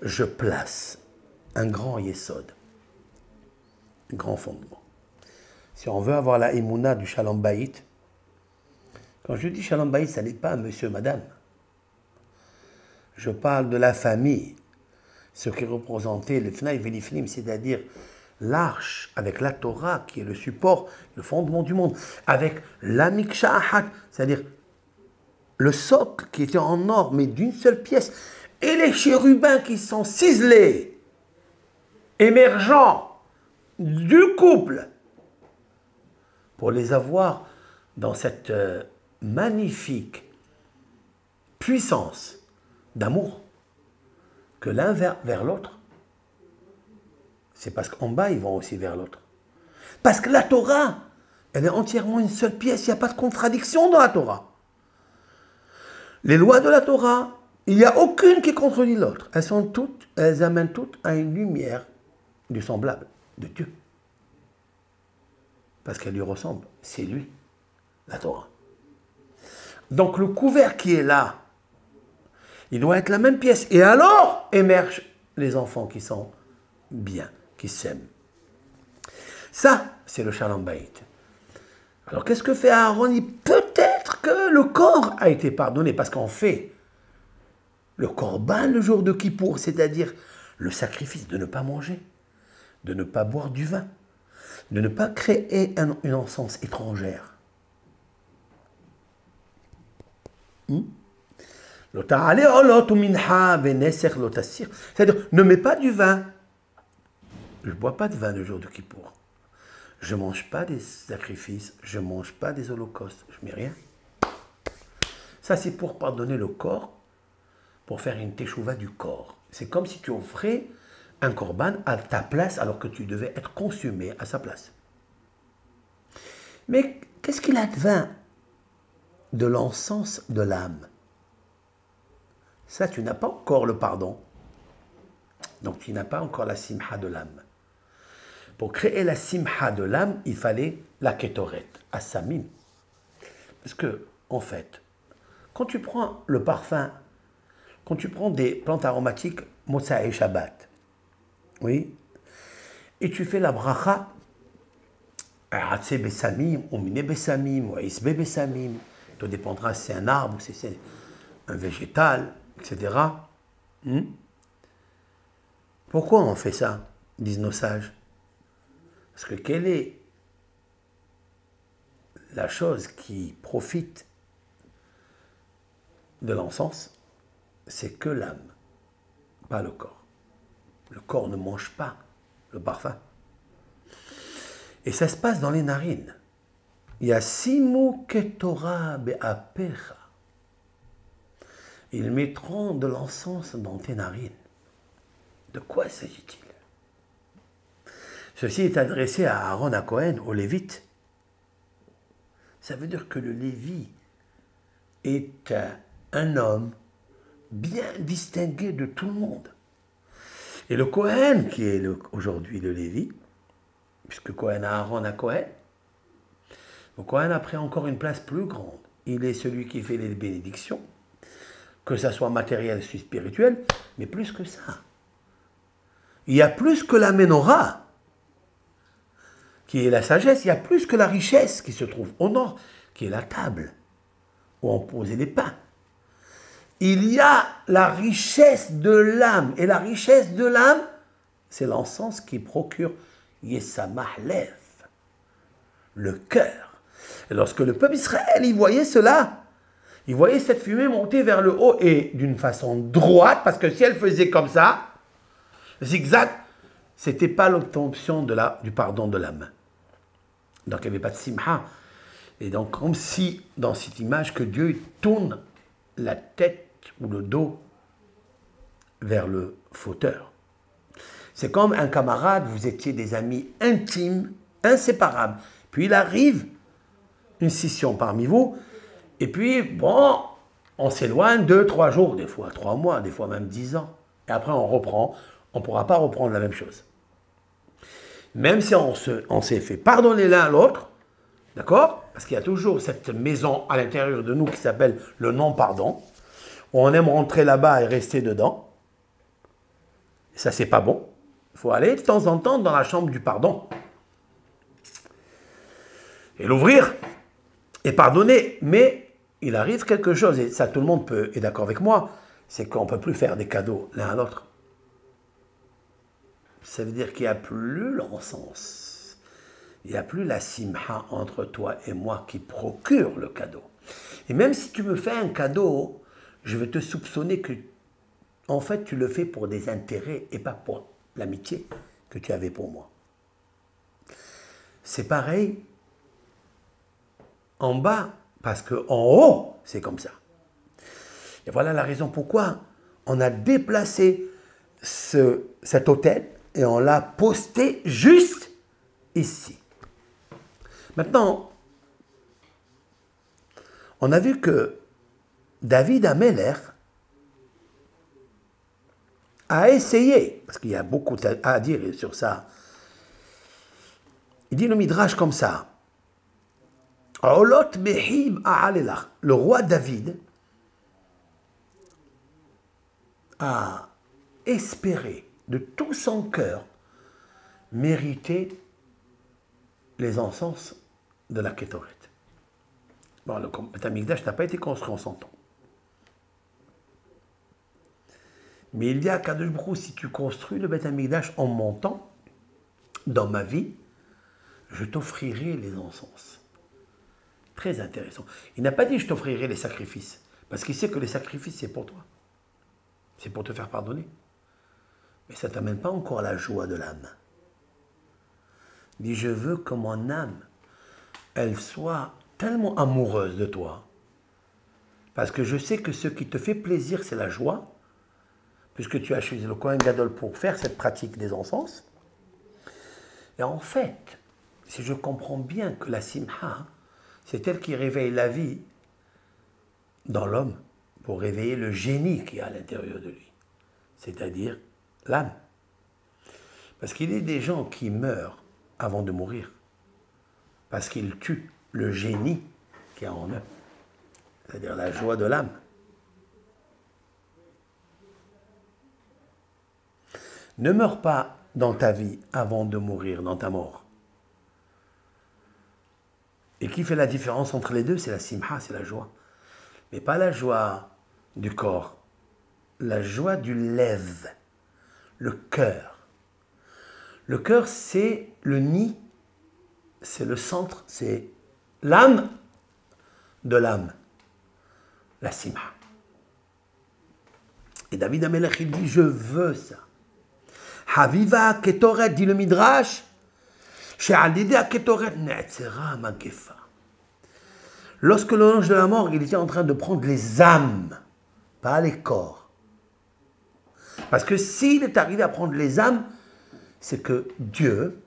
je place un grand yesod, un grand fondement. Si on veut avoir la émouna du Shalom Bayit, quand je dis Shalom Bayit, ça n'est pas monsieur, madame. Je parle de la famille, ce qui représentait le Fnai Velifnim, c'est-à-dire l'arche avec la Torah qui est le support, le fondement du monde, avec la Miksha Ahat, c'est-à-dire le socle qui était en or mais d'une seule pièce, et les chérubins qui sont ciselés, émergents du couple, pour les avoir dans cette magnifique puissance d'amour que l'un vers l'autre. C'est parce qu'en bas, ils vont aussi vers l'autre. Parce que la Torah, elle est entièrement une seule pièce, il n'y a pas de contradiction dans la Torah. Les lois de la Torah, il n'y a aucune qui contredit l'autre. Elles amènent toutes à une lumière du semblable, de Dieu. Parce qu'elle lui ressemble, c'est lui, la Torah. Donc le couvert qui est là, il doit être la même pièce. Et alors émergent les enfants qui sont bien, qui s'aiment. Ça, c'est le Shalom Bayit. Alors qu'est-ce que fait Aaron? Peut-être que le corps a été pardonné, parce qu'on fait le korban le jour de Kippour, c'est-à-dire le sacrifice de ne pas manger, de ne pas boire du vin, de ne pas créer une encens étrangère. C'est-à-dire, ne mets pas du vin. Je ne bois pas de vin le jour de Kippour. Je ne mange pas des sacrifices, je ne mange pas des holocaustes, je ne mets rien. Ça, c'est pour pardonner le corps, pour faire une teshuva du corps. C'est comme si tu offrais un korban à ta place alors que tu devais être consumé à sa place. Mais qu'est-ce qu'il advint de l'encens de l'âme? Ça, tu n'as pas encore le pardon. Donc, tu n'as pas encore la simha de l'âme. Pour créer la simha de l'âme, il fallait la kétoret, assamim. Parce que, en fait, quand tu prends le parfum, quand tu prends des plantes aromatiques, Motsa et Shabbat, oui, et tu fais la bracha, Atse Bessamim, ou Mine Bessamim, ou Isbe Bessamim, tout dépendra si c'est un arbre, si c'est un végétal, etc. Pourquoi on fait ça, disent nos sages? Parce que quelle est la chose qui profite de l'encens? C'est que l'âme, pas le corps. Le corps ne mange pas le parfum. Et ça se passe dans les narines. Yasimu ketora be'apecha. Ils mettront de l'encens dans tes narines. De quoi s'agit-il? Ceci est adressé à Aaron à Cohen, au Lévite. Ça veut dire que le Lévi est un homme bien distingué de tout le monde. Et le Cohen, qui est aujourd'hui le Lévi, puisque Cohen a Aaron à Cohen, le Cohen a pris encore une place plus grande. Il est celui qui fait les bénédictions, que ça soit matériel ou spirituel, mais plus que ça. Il y a plus que la menorah, qui est la sagesse, il y a plus que la richesse qui se trouve au nord, qui est la table, où on posait les pains. Il y a la richesse de l'âme, et la richesse de l'âme, c'est l'encens qui procure Yesamah Lev, le cœur. Et lorsque le peuple Israël, il voyait cela, il voyait cette fumée monter vers le haut, et d'une façon droite, parce que si elle faisait comme ça, zigzag, c'était pas l'obtention du pardon de l'âme. Donc il n'y avait pas de simha. Et donc comme si, dans cette image, que Dieu tourne la tête ou le dos vers le fauteur. C'est comme un camarade, vous étiez des amis intimes, inséparables. Puis il arrive une scission parmi vous, et puis, bon, on s'éloigne 2-3 jours, des fois 3 mois, des fois même 10 ans. Et après on reprend, on ne pourra pas reprendre la même chose. Même si on s'est fait pardonner l'un à l'autre, d'accord? Parce qu'il y a toujours cette maison à l'intérieur de nous qui s'appelle le non-pardon. On aime rentrer là-bas et rester dedans. Et ça, c'est pas bon. Il faut aller de temps en temps dans la chambre du pardon. Et l'ouvrir. Et pardonner. Mais il arrive quelque chose, et ça tout le monde est d'accord avec moi, c'est qu'on ne peut plus faire des cadeaux l'un à l'autre. Ça veut dire qu'il n'y a plus l'encens. Il n'y a plus la simha entre toi et moi qui procure le cadeau. Et même si tu me fais un cadeau, je vais te soupçonner que, en fait, tu le fais pour des intérêts et pas pour l'amitié que tu avais pour moi. C'est pareil en bas, parce qu'en haut, c'est comme ça. Et voilà la raison pourquoi on a déplacé cet autel et on l'a posté juste ici. Maintenant, on a vu que David Ameler a essayé, parce qu'il y a beaucoup à dire sur ça, il dit le Midrash comme ça, le roi David a espéré de tout son cœur mériter les encens de la Kétoret. Bon, le Beth Amikdash n'a pas été construit en 100 ans. Mais il dit à Kadosh Baruch Hu, si tu construis le Beth Amikdash en montant, dans ma vie, je t'offrirai les encens. Très intéressant. Il n'a pas dit je t'offrirai les sacrifices, Parce qu'il sait que les sacrifices, c'est pour toi. C'est pour te faire pardonner. Mais ça ne t'amène pas encore à la joie de l'âme. Il dit, je veux que mon âme, elle soit tellement amoureuse de toi. Parce que je sais que ce qui te fait plaisir, c'est la joie. Puisque tu as choisi le Kohen Gadol pour faire cette pratique des encens. Et en fait, si je comprends bien que la simha, c'est elle qui réveille la vie dans l'homme pour réveiller le génie qui est à l'intérieur de lui, c'est-à-dire l'âme. Parce qu'il y a des gens qui meurent avant de mourir, parce qu'ils tuent le génie qui est en eux, c'est-à-dire la joie de l'âme. Ne meurs pas dans ta vie avant de mourir, dans ta mort. Et qui fait la différence entre les deux? C'est la simha, c'est la joie. Mais pas la joie du corps, la joie du lève, le cœur. Le cœur, c'est le nid, c'est le centre, c'est l'âme de l'âme, la simha. Et David Amelech, il dit, je veux ça. Haviva ketoret, dit le Midrash, she'alideh ketoret ne'etzera magefa. Lorsque l'ange de la mort, il était en train de prendre les âmes, pas les corps. Parce que s'il est arrivé à prendre les âmes, c'est que Dieu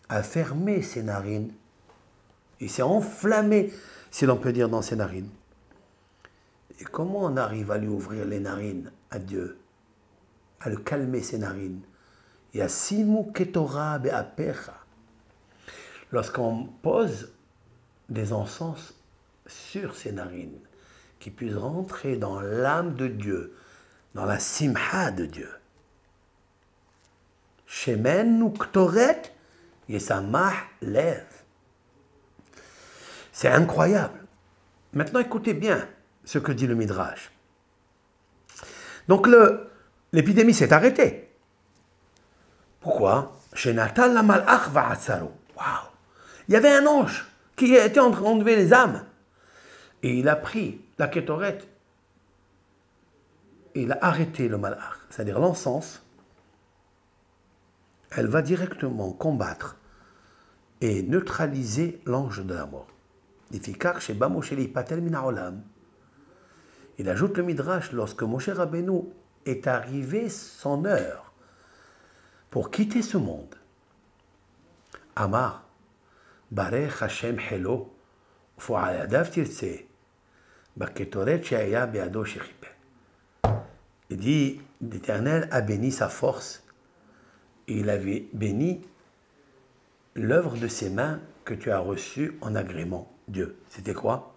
a fermé ses narines. Il s'est enflammé, si l'on peut dire, dans ses narines. Et comment on arrive à lui ouvrir les narines à Dieu, à le calmer ses narines? Yasimu ketora be'apecha. Lorsqu'on pose des encens sur ses narines, qui puissent rentrer dans l'âme de Dieu, dans la simha de Dieu. Shemen ou ktoret, yesamah lev. C'est incroyable. Maintenant, écoutez bien ce que dit le Midrash. Donc, l'épidémie s'est arrêtée. Pourquoi? Shenatal la malach va'atzaro. Waouh! Il y avait un ange qui était en train d'enlever les âmes. Et il a pris la kétoret et il a arrêté le malach, c'est-à-dire l'encens. Elle va directement combattre et neutraliser l'ange de la mort. Il ajoute le Midrash, lorsque Moshe Rabbeinu est arrivé son heure pour quitter ce monde. Amar, Barech Hashem Helo, il dit, l'Éternel a béni sa force et il avait béni l'œuvre de ses mains que tu as reçue en agrément, Dieu. C'était quoi?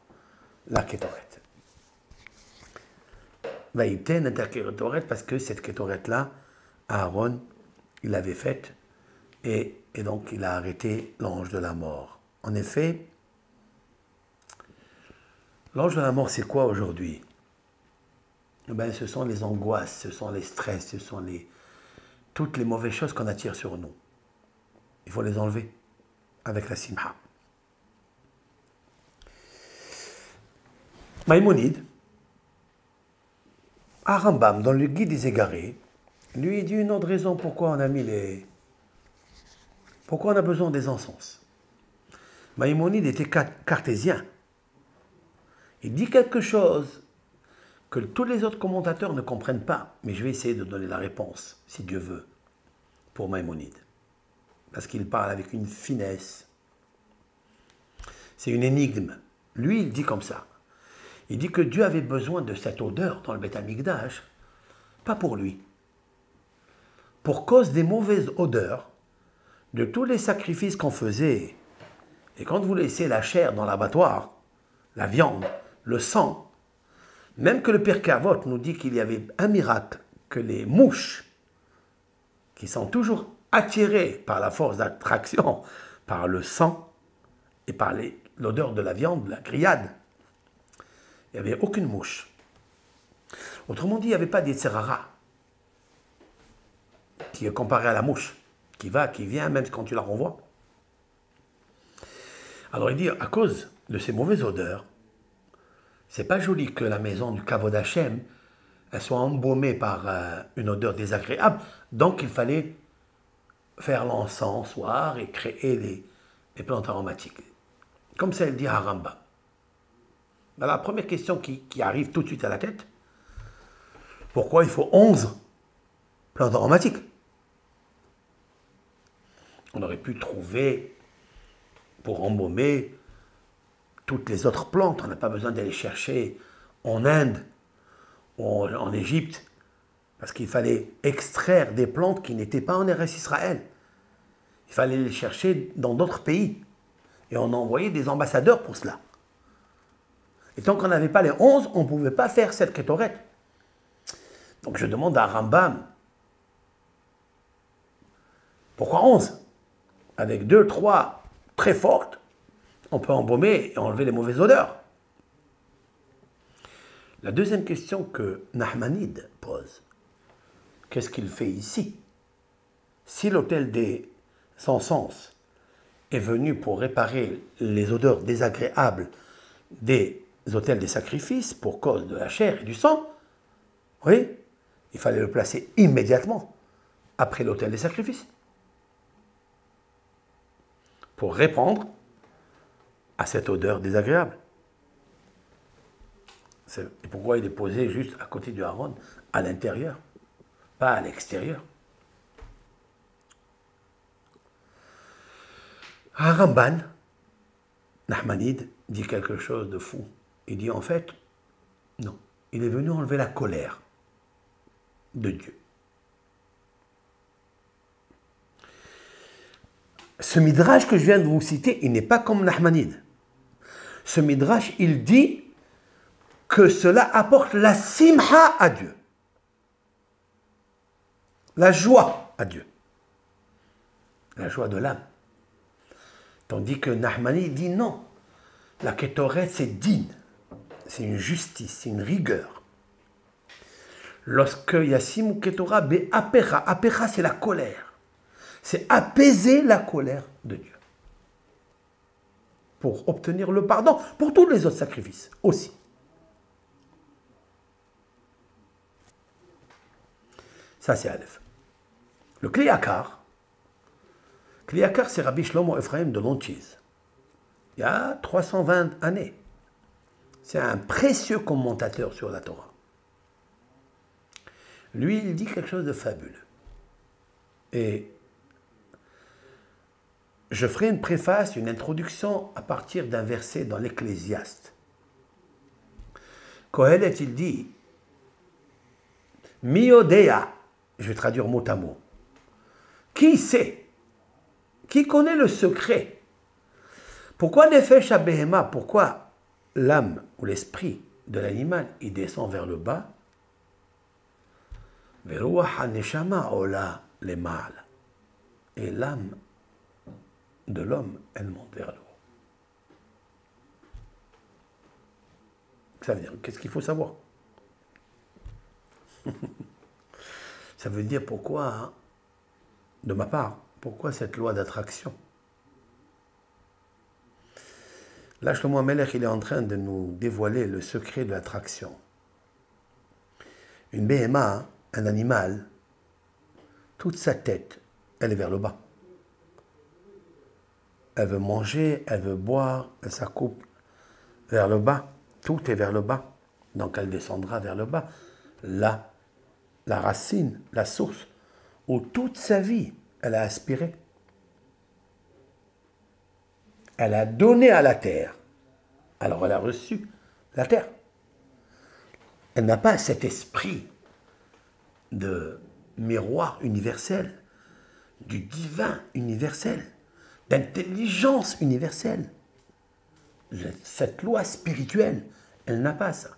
La kétoret. Vaïten est la kétoret parce que cette kétoret-là, Aaron, il l'avait faite et donc il a arrêté l'ange de la mort. En effet, l'ange de la mort, c'est quoi aujourd'hui? Ce sont les angoisses, ce sont les stress, ce sont toutes les mauvaises choses qu'on attire sur nous. Il faut les enlever avec la simha. Maïmonide, à Rambam, dans le Guide des Égarés, lui dit une autre raison pourquoi on a pourquoi on a besoin des encens. Maïmonide était cartésien. Il dit quelque chose que tous les autres commentateurs ne comprennent pas, mais je vais essayer de donner la réponse, si Dieu veut, pour Maïmonide. Parce qu'il parle avec une finesse. C'est une énigme. Lui, il dit comme ça. Il dit que Dieu avait besoin de cette odeur dans le Beth Amikdash, pas pour lui. Pour cause des mauvaises odeurs, de tous les sacrifices qu'on faisait. Et quand vous laissez la chair dans l'abattoir, la viande, le sang, même que le Père Kavot nous dit qu'il y avait un miracle, que les mouches, qui sont toujours attirées par la force d'attraction, par le sang et par l'odeur de la viande, la grillade, il n'y avait aucune mouche. Autrement dit, il n'y avait pas d'Yetzerara qui est comparé à la mouche, qui va, qui vient, même quand tu la renvoies. Alors il dit, à cause de ces mauvaises odeurs, C'est pas joli que la maison du Kavod Hashem elle soit embaumée par une odeur désagréable. Donc il fallait faire l'encensoir et créer les plantes aromatiques. Comme ça, elle dit à Rambam. La première question qui arrive tout de suite à la tête, pourquoi il faut 11 plantes aromatiques? On aurait pu trouver, pour embaumer, toutes les autres plantes. On n'a pas besoin d'aller chercher en Inde ou en Égypte, parce qu'il fallait extraire des plantes qui n'étaient pas en Eretz Israël. Il fallait les chercher dans d'autres pays. Et on envoyait des ambassadeurs pour cela. Et tant qu'on n'avait pas les 11, on ne pouvait pas faire cette kétorette. Donc je demande à Rambam, pourquoi 11? Avec 2, 3 très fortes, on peut embaumer et enlever les mauvaises odeurs. La deuxième question que Nachmanide pose, qu'est-ce qu'il fait ici? Si l'autel des encens est venu pour réparer les odeurs désagréables des autels des sacrifices pour cause de la chair et du sang, oui, il fallait le placer immédiatement après l'autel des sacrifices pour répondre à cette odeur désagréable. Et pourquoi il est posé juste à côté du Aaron, à l'intérieur, pas à l'extérieur? Ramban, Nachmanide, dit quelque chose de fou. Il dit en fait, non, il est venu enlever la colère de Dieu. Ce midrash que je viens de vous citer, il n'est pas comme Nachmanide. Ce midrash, il dit que cela apporte la simha à Dieu. La joie à Dieu. La joie de l'âme. Tandis que Nachmanide dit non. La kétoret, c'est din. C'est une justice, c'est une rigueur. Lorsque Yassim ou Ketora, apera. Apera, c'est la colère. C'est apaiser la colère de Dieu. Pour obtenir le pardon, pour tous les autres sacrifices aussi. Ça, c'est Aleph. Le Kliyakar, c'est Rabbi Shlomo Ephraim de Lonchiz. Il y a 320 années. C'est un précieux commentateur sur la Torah. Lui, il dit quelque chose de fabuleux. Et je ferai une préface, une introduction à partir d'un verset dans l'Ecclésiaste. Kohelet, il dit Miodea, je vais traduire mot à mot. Qui sait? Qui connaît le secret? Pourquoi Nefesh HaBehema? Pourquoi l'âme ou l'esprit de l'animal, il descend vers le bas? Veruach HaNeshama ola lemal. Et l'âme de l'homme, elle monte vers le haut. Ça veut dire, qu'est-ce qu'il faut savoir? Ça veut dire pourquoi, hein, de ma part, pourquoi cette loi d'attraction? Là, Shlomo HaMelech, il est en train de nous dévoiler le secret de l'attraction. Une BMA, un animal, toute sa tête, elle est vers le bas. Elle veut manger, elle veut boire, elle s'accouple vers le bas. Tout est vers le bas. Donc elle descendra vers le bas. Là, la racine, la source, où toute sa vie, elle a aspiré. Elle a donné à la terre. Alors elle a reçu la terre. Elle n'a pas cet esprit de miroir universel, du divin universel, d'intelligence universelle. Cette loi spirituelle, elle n'a pas ça.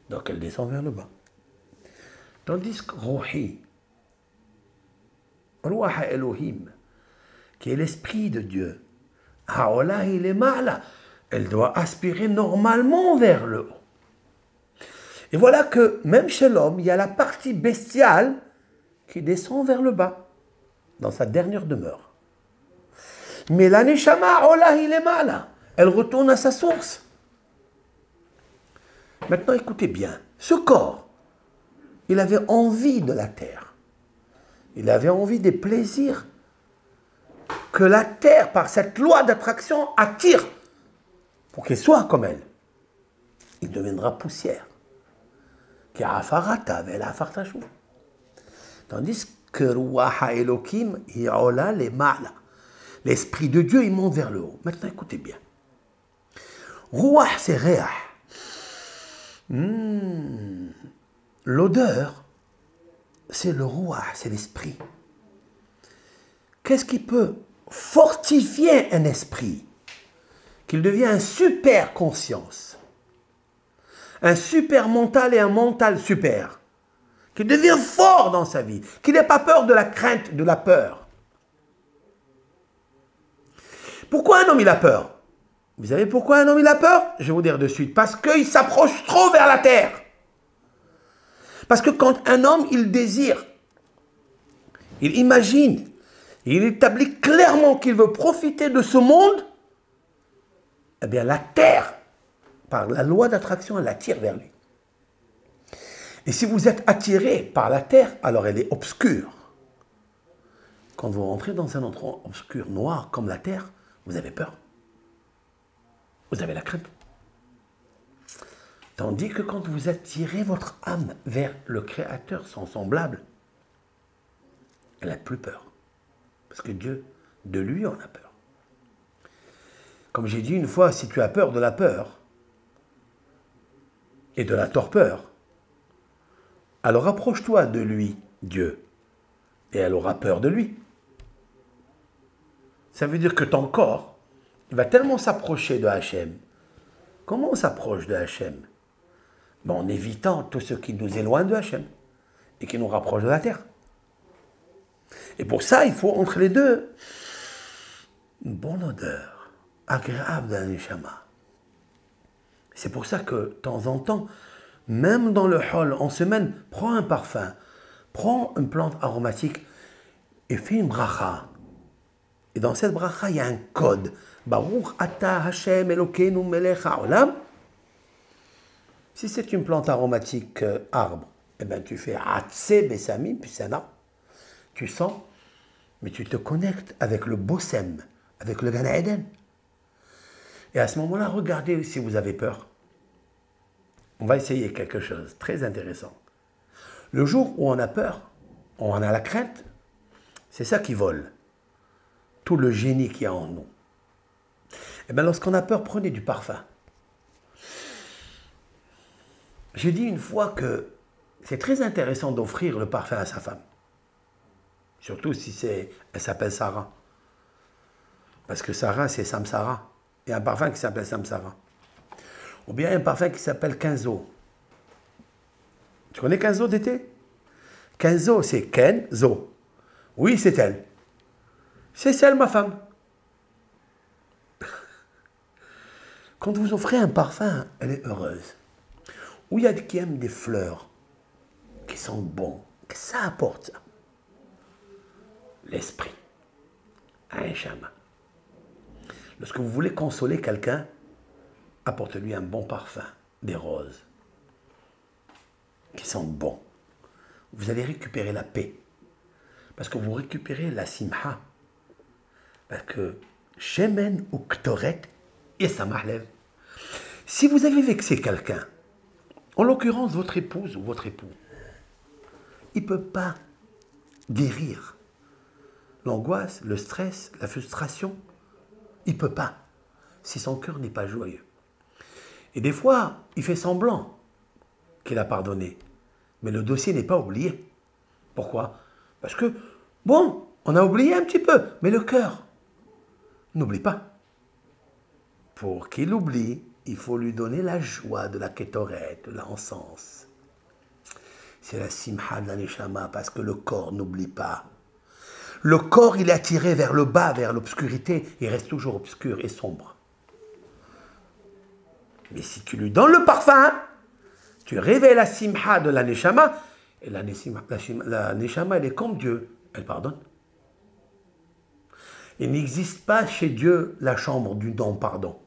Donc elle descend vers le bas. Tandis que Ruhi, Ruach Elohim, qui est l'esprit de Dieu, Haolah il est mal, elle doit aspirer normalement vers le haut. Et voilà que même chez l'homme, il y a la partie bestiale qui descend vers le bas, dans sa dernière demeure. Mais la Neshama, Haolah il est mal, elle retourne à sa source. Maintenant, écoutez bien. Ce corps, il avait envie de la terre. Il avait envie des plaisirs que la terre, par cette loi d'attraction, attire pour qu'il soit comme elle. Il deviendra poussière. Tandis que Ruaha Elohim, l'esprit de Dieu, il monte vers le haut. Maintenant, écoutez bien. Ruah, c'est Réah. L'odeur, c'est le Ruah, c'est l'esprit. Qu'est-ce qui peut fortifier un esprit? Qu'il devient un super conscience, un super mental et un mental super, qu'il devient fort dans sa vie, qu'il n'ait pas peur de la crainte, de la peur. Pourquoi un homme il a peur? Vous savez pourquoi un homme il a peur? Je vais vous dire de suite. Parce qu'il s'approche trop vers la terre. Parce que quand un homme il désire, il imagine, il établit clairement qu'il veut profiter de ce monde, eh bien la terre, par la loi d'attraction, elle l'attire vers lui. Et si vous êtes attiré par la terre, alors elle est obscure. Quand vous rentrez dans un endroit obscur, noir, comme la terre, vous avez peur. Vous avez la crainte. Tandis que quand vous attirez votre âme vers le Créateur, son semblable, elle n'a plus peur. Parce que Dieu, de lui, on a peur. Comme j'ai dit une fois, si tu as peur de la peur et de la torpeur, alors approche-toi de lui, Dieu, et elle aura peur de lui. Ça veut dire que ton corps, il va tellement s'approcher de Hachem. Comment on s'approche de Hachem? Ben, en évitant tout ce qui nous éloigne de Hachem et qui nous rapproche de la terre. Et pour ça, il faut entre les deux une bonne odeur, agréable d'un neshama. C'est pour ça que, de temps en temps, même dans le hall, en semaine, prends un parfum, prends une plante aromatique et fais une bracha. Et dans cette bracha, il y a un code. Baruch ata Hashem Elokeinu melech haolam. Si c'est une plante aromatique arbre, eh bien tu fais Atse Bessamim, puis c'est un arbre. Tu sens, mais tu te connectes avec le Bossem, avec le Gan Eden. Et à ce moment-là, regardez si vous avez peur. On va essayer quelque chose de très intéressant. Le jour où on a peur, on a la crainte, c'est ça qui vole. Tout le génie qu'il y a en nous. Et bien lorsqu'on a peur, prenez du parfum. J'ai dit une fois que c'est très intéressant d'offrir le parfum à sa femme. Surtout si elle s'appelle Sarah. Parce que Sarah, c'est Samsara. Il y a un parfum qui s'appelle Samsara. Ou bien un parfum qui s'appelle Kenzo. Tu connais Kenzo d'été? Kenzo, c'est Kenzo. Oui, c'est elle. C'est celle, ma femme. Quand vous offrez un parfum, elle est heureuse. Ou il y a qui aiment des fleurs qui sont bons. Que ça apporte ça? L'esprit. Un chama. Lorsque vous voulez consoler quelqu'un, apportez-lui un bon parfum, des roses, qui sont bons. Vous allez récupérer la paix. Parce que vous récupérez la simha. Parce que shemen ou ktoret, et ça m'enlève. Si vous avez vexé quelqu'un, en l'occurrence votre épouse ou votre époux, il ne peut pas guérir l'angoisse, le stress, la frustration. Il ne peut pas, si son cœur n'est pas joyeux. Et des fois, il fait semblant qu'il a pardonné. Mais le dossier n'est pas oublié. Pourquoi? Parce que, bon, on a oublié un petit peu, mais le cœur n'oublie pas. Pour qu'il oublie, il faut lui donner la joie de la kétoret, de l'encens. C'est la simha de la neshama, parce que le corps n'oublie pas. Le corps, il est attiré vers le bas, vers l'obscurité. Il reste toujours obscur et sombre. Mais si tu lui donnes le parfum, tu réveilles la simha de la neshama, et la neshama, elle est comme Dieu, elle pardonne. Il n'existe pas chez Dieu la chambre du non-pardon.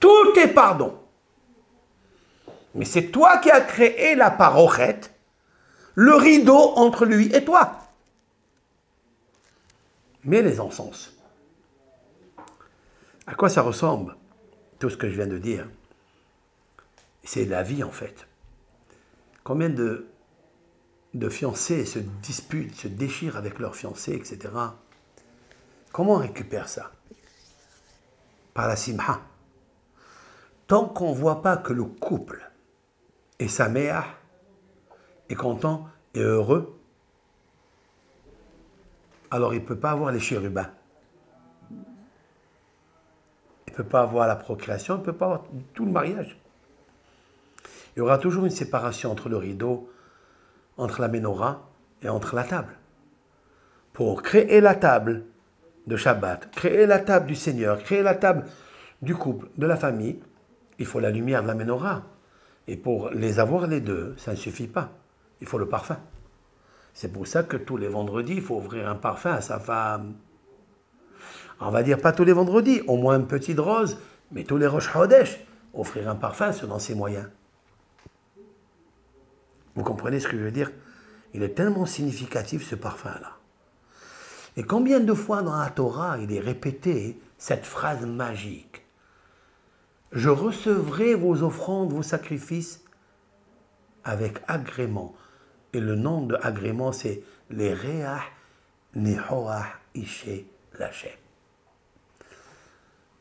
Tout est pardon. Mais c'est toi qui as créé la parochette, le rideau entre lui et toi. Mais les encens, à quoi ça ressemble? Tout ce que je viens de dire, c'est la vie en fait. Combien de fiancés se disputent, se déchirent avec leurs fiancés, etc. Comment on récupère ça? Par la simha. Tant qu'on ne voit pas que le couple est saméah, est content et heureux, alors il ne peut pas avoir les chérubins. Il ne peut pas avoir la procréation, il ne peut pas avoir tout le mariage. Il y aura toujours une séparation entre le rideau, entre la menorah et entre la table. Pour créer la table de Shabbat, créer la table du Seigneur, créer la table du couple, de la famille, il faut la lumière de la menorah. Et pour les avoir les deux, ça ne suffit pas. Il faut le parfum. C'est pour ça que tous les vendredis, il faut ouvrir un parfum à sa femme. On va dire pas tous les vendredis, au moins une petite rose, mais tous les Rosh Chodesh, offrir un parfum selon ses moyens. Vous comprenez ce que je veux dire? Il est tellement significatif ce parfum-là. Et combien de fois dans la Torah il est répété cette phrase magique? Je recevrai vos offrandes, vos sacrifices avec agrément. Et le nom de agrément, c'est les Reach Nihoach Ishe Lachem.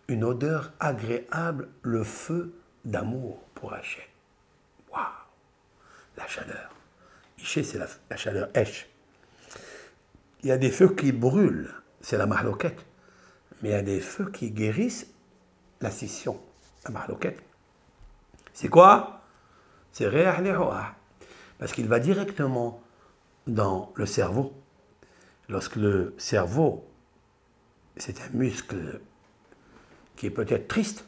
Une odeur agréable, le feu d'amour pour Hachem. Waouh! La chaleur. Ishe, c'est la chaleur. Esh. Il y a des feux qui brûlent, c'est la mahloket. Mais il y a des feux qui guérissent la scission. La mahloket. C'est quoi? C'est Reach Nihoach. Parce qu'il va directement dans le cerveau. Lorsque le cerveau, c'est un muscle qui est peut-être triste,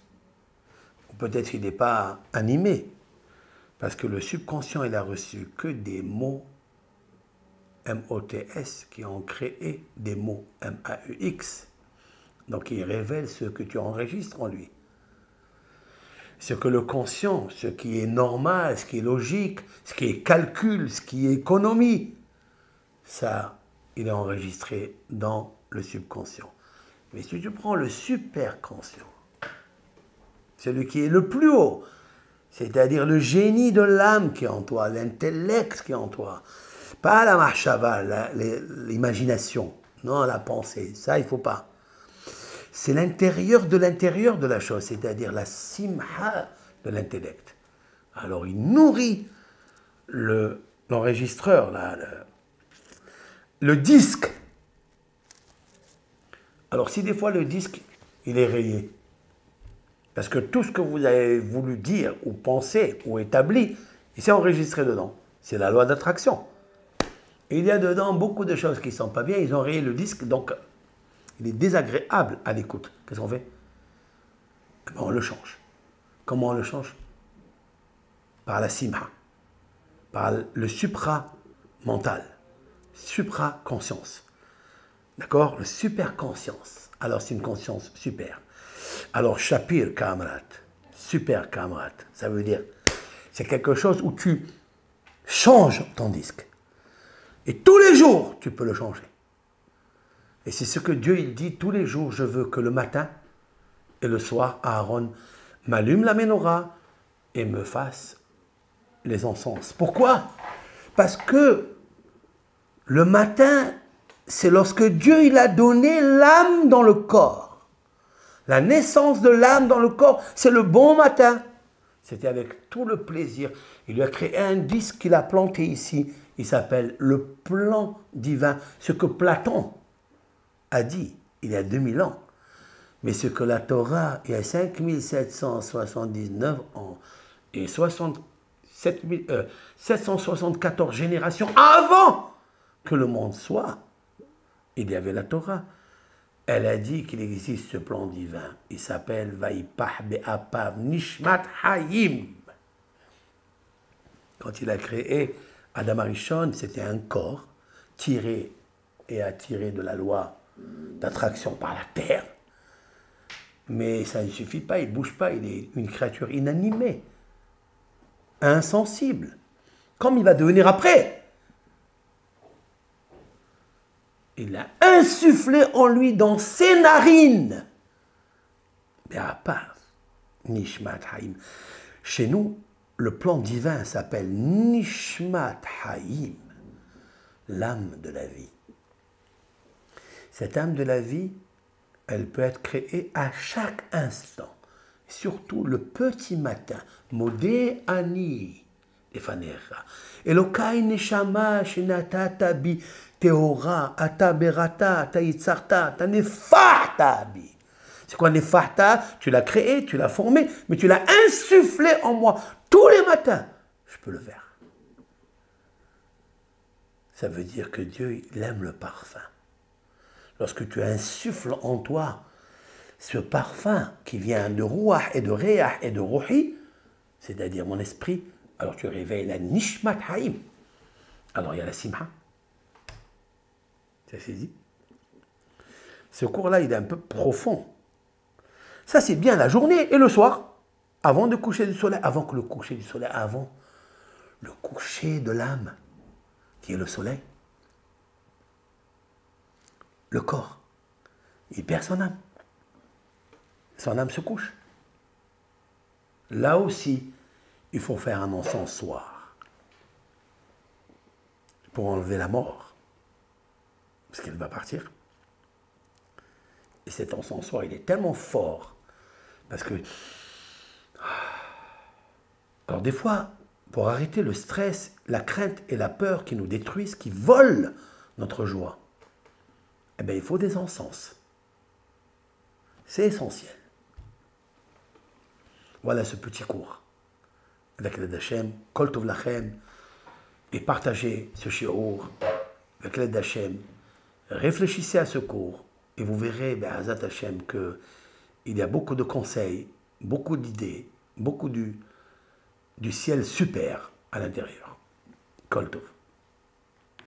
ou peut-être qu'il n'est pas animé, parce que le subconscient, il a reçu que des mots M-O-T-S qui ont créé des mots M-A-U-X. Donc il révèle ce que tu enregistres en lui. Ce que le conscient, ce qui est normal, ce qui est logique, ce qui est calcul, ce qui est économie, ça, il est enregistré dans le subconscient. Mais si tu prends le superconscient, celui qui est le plus haut, c'est-à-dire le génie de l'âme qui est en toi, l'intellect qui est en toi, pas la mahshava, l'imagination, non la pensée, ça il ne faut pas. C'est l'intérieur de la chose, c'est-à-dire la simha de l'intellect. Alors il nourrit l'enregistreur, le disque. Alors si des fois le disque, il est rayé, parce que tout ce que vous avez voulu dire ou penser ou établi, il s'est enregistré dedans. C'est la loi d'attraction. Il y a dedans beaucoup de choses qui ne sont pas bien, ils ont rayé le disque, donc il est désagréable à l'écoute. Qu'est-ce qu'on fait? Eh bien, on le change. Comment on le change? Par la simha, par le supra-mental, supra-conscience. D'accord? Le super-conscience. Alors, c'est une conscience super. Alors, Shapir Kamrat, super Kamrat, ça veut dire, c'est quelque chose où tu changes ton disque. Et tous les jours, tu peux le changer. Et c'est ce que Dieu il dit, tous les jours, je veux que le matin et le soir, Aaron m'allume la menorah et me fasse les encens. Pourquoi? Parce que le matin, c'est lorsque Dieu il a donné l'âme dans le corps. La naissance de l'âme dans le corps, c'est le bon matin. C'était avec tout le plaisir. Il lui a créé un disque qu'il a planté ici. Il s'appelle le plan divin. Ce que Platon a dit il y a 2000 ans. Mais ce que la Torah, il y a 5779 ans et 774 générations avant que le monde soit, il y avait la Torah. Elle a dit qu'il existe ce plan divin. Il s'appelle Vaipah Be'apav Nishmat Hayim. Quand il a créé Adam Arishon, c'était un corps tiré et attiré de la loi d'attraction par la terre. Mais ça ne suffit pas, il ne bouge pas, il est une créature inanimée. insensible, comme il va devenir après. Il a insufflé en lui dans ses narines. Be'apar, Nishmat Haim. Chez nous, le plan divin s'appelle Nishmat Haim, l'âme de la vie. Cette âme de la vie, elle peut être créée à chaque instant, surtout le petit matin. Modé ani lefanecha. Elokai neshama shenatata bi teora ata berata ata yitzarta ata nefahta bi. C'est quoi nefahta? Tu l'as créé, tu l'as formé, mais tu l'as insufflé en moi tous les matins. Je peux le faire. Ça veut dire que Dieu, il aime le parfum. Lorsque tu insuffles en toi ce parfum qui vient de Ruach et de Réach et de Ruhi, c'est-à-dire mon esprit, alors tu réveilles la Nishmat Haim. Alors il y a la Simha. Ça c'est dit. Ce cours-là, il est un peu profond. Ça, c'est bien la journée et le soir, avant de coucher du soleil, avant que le coucher du soleil, avant le coucher de l'âme, qui est le soleil. Le corps, il perd son âme. Son âme se couche. Là aussi, il faut faire un encensoir pour enlever la mort, parce qu'elle va partir. Et cet encensoir, il est tellement fort, parce que... Alors des fois, pour arrêter le stress, la crainte et la peur qui nous détruisent, qui volent notre joie, eh bien, il faut des encens. C'est essentiel. Voilà ce petit cours. Avec l'aide d'Hachem, Kol Tov Lachem, et partagez ce shiur avec l'aide d'Hachem. Réfléchissez à ce cours et vous verrez, Be'ezrat Hachem, qu'il y a beaucoup de conseils, beaucoup d'idées, beaucoup du ciel super à l'intérieur. Kol Tov.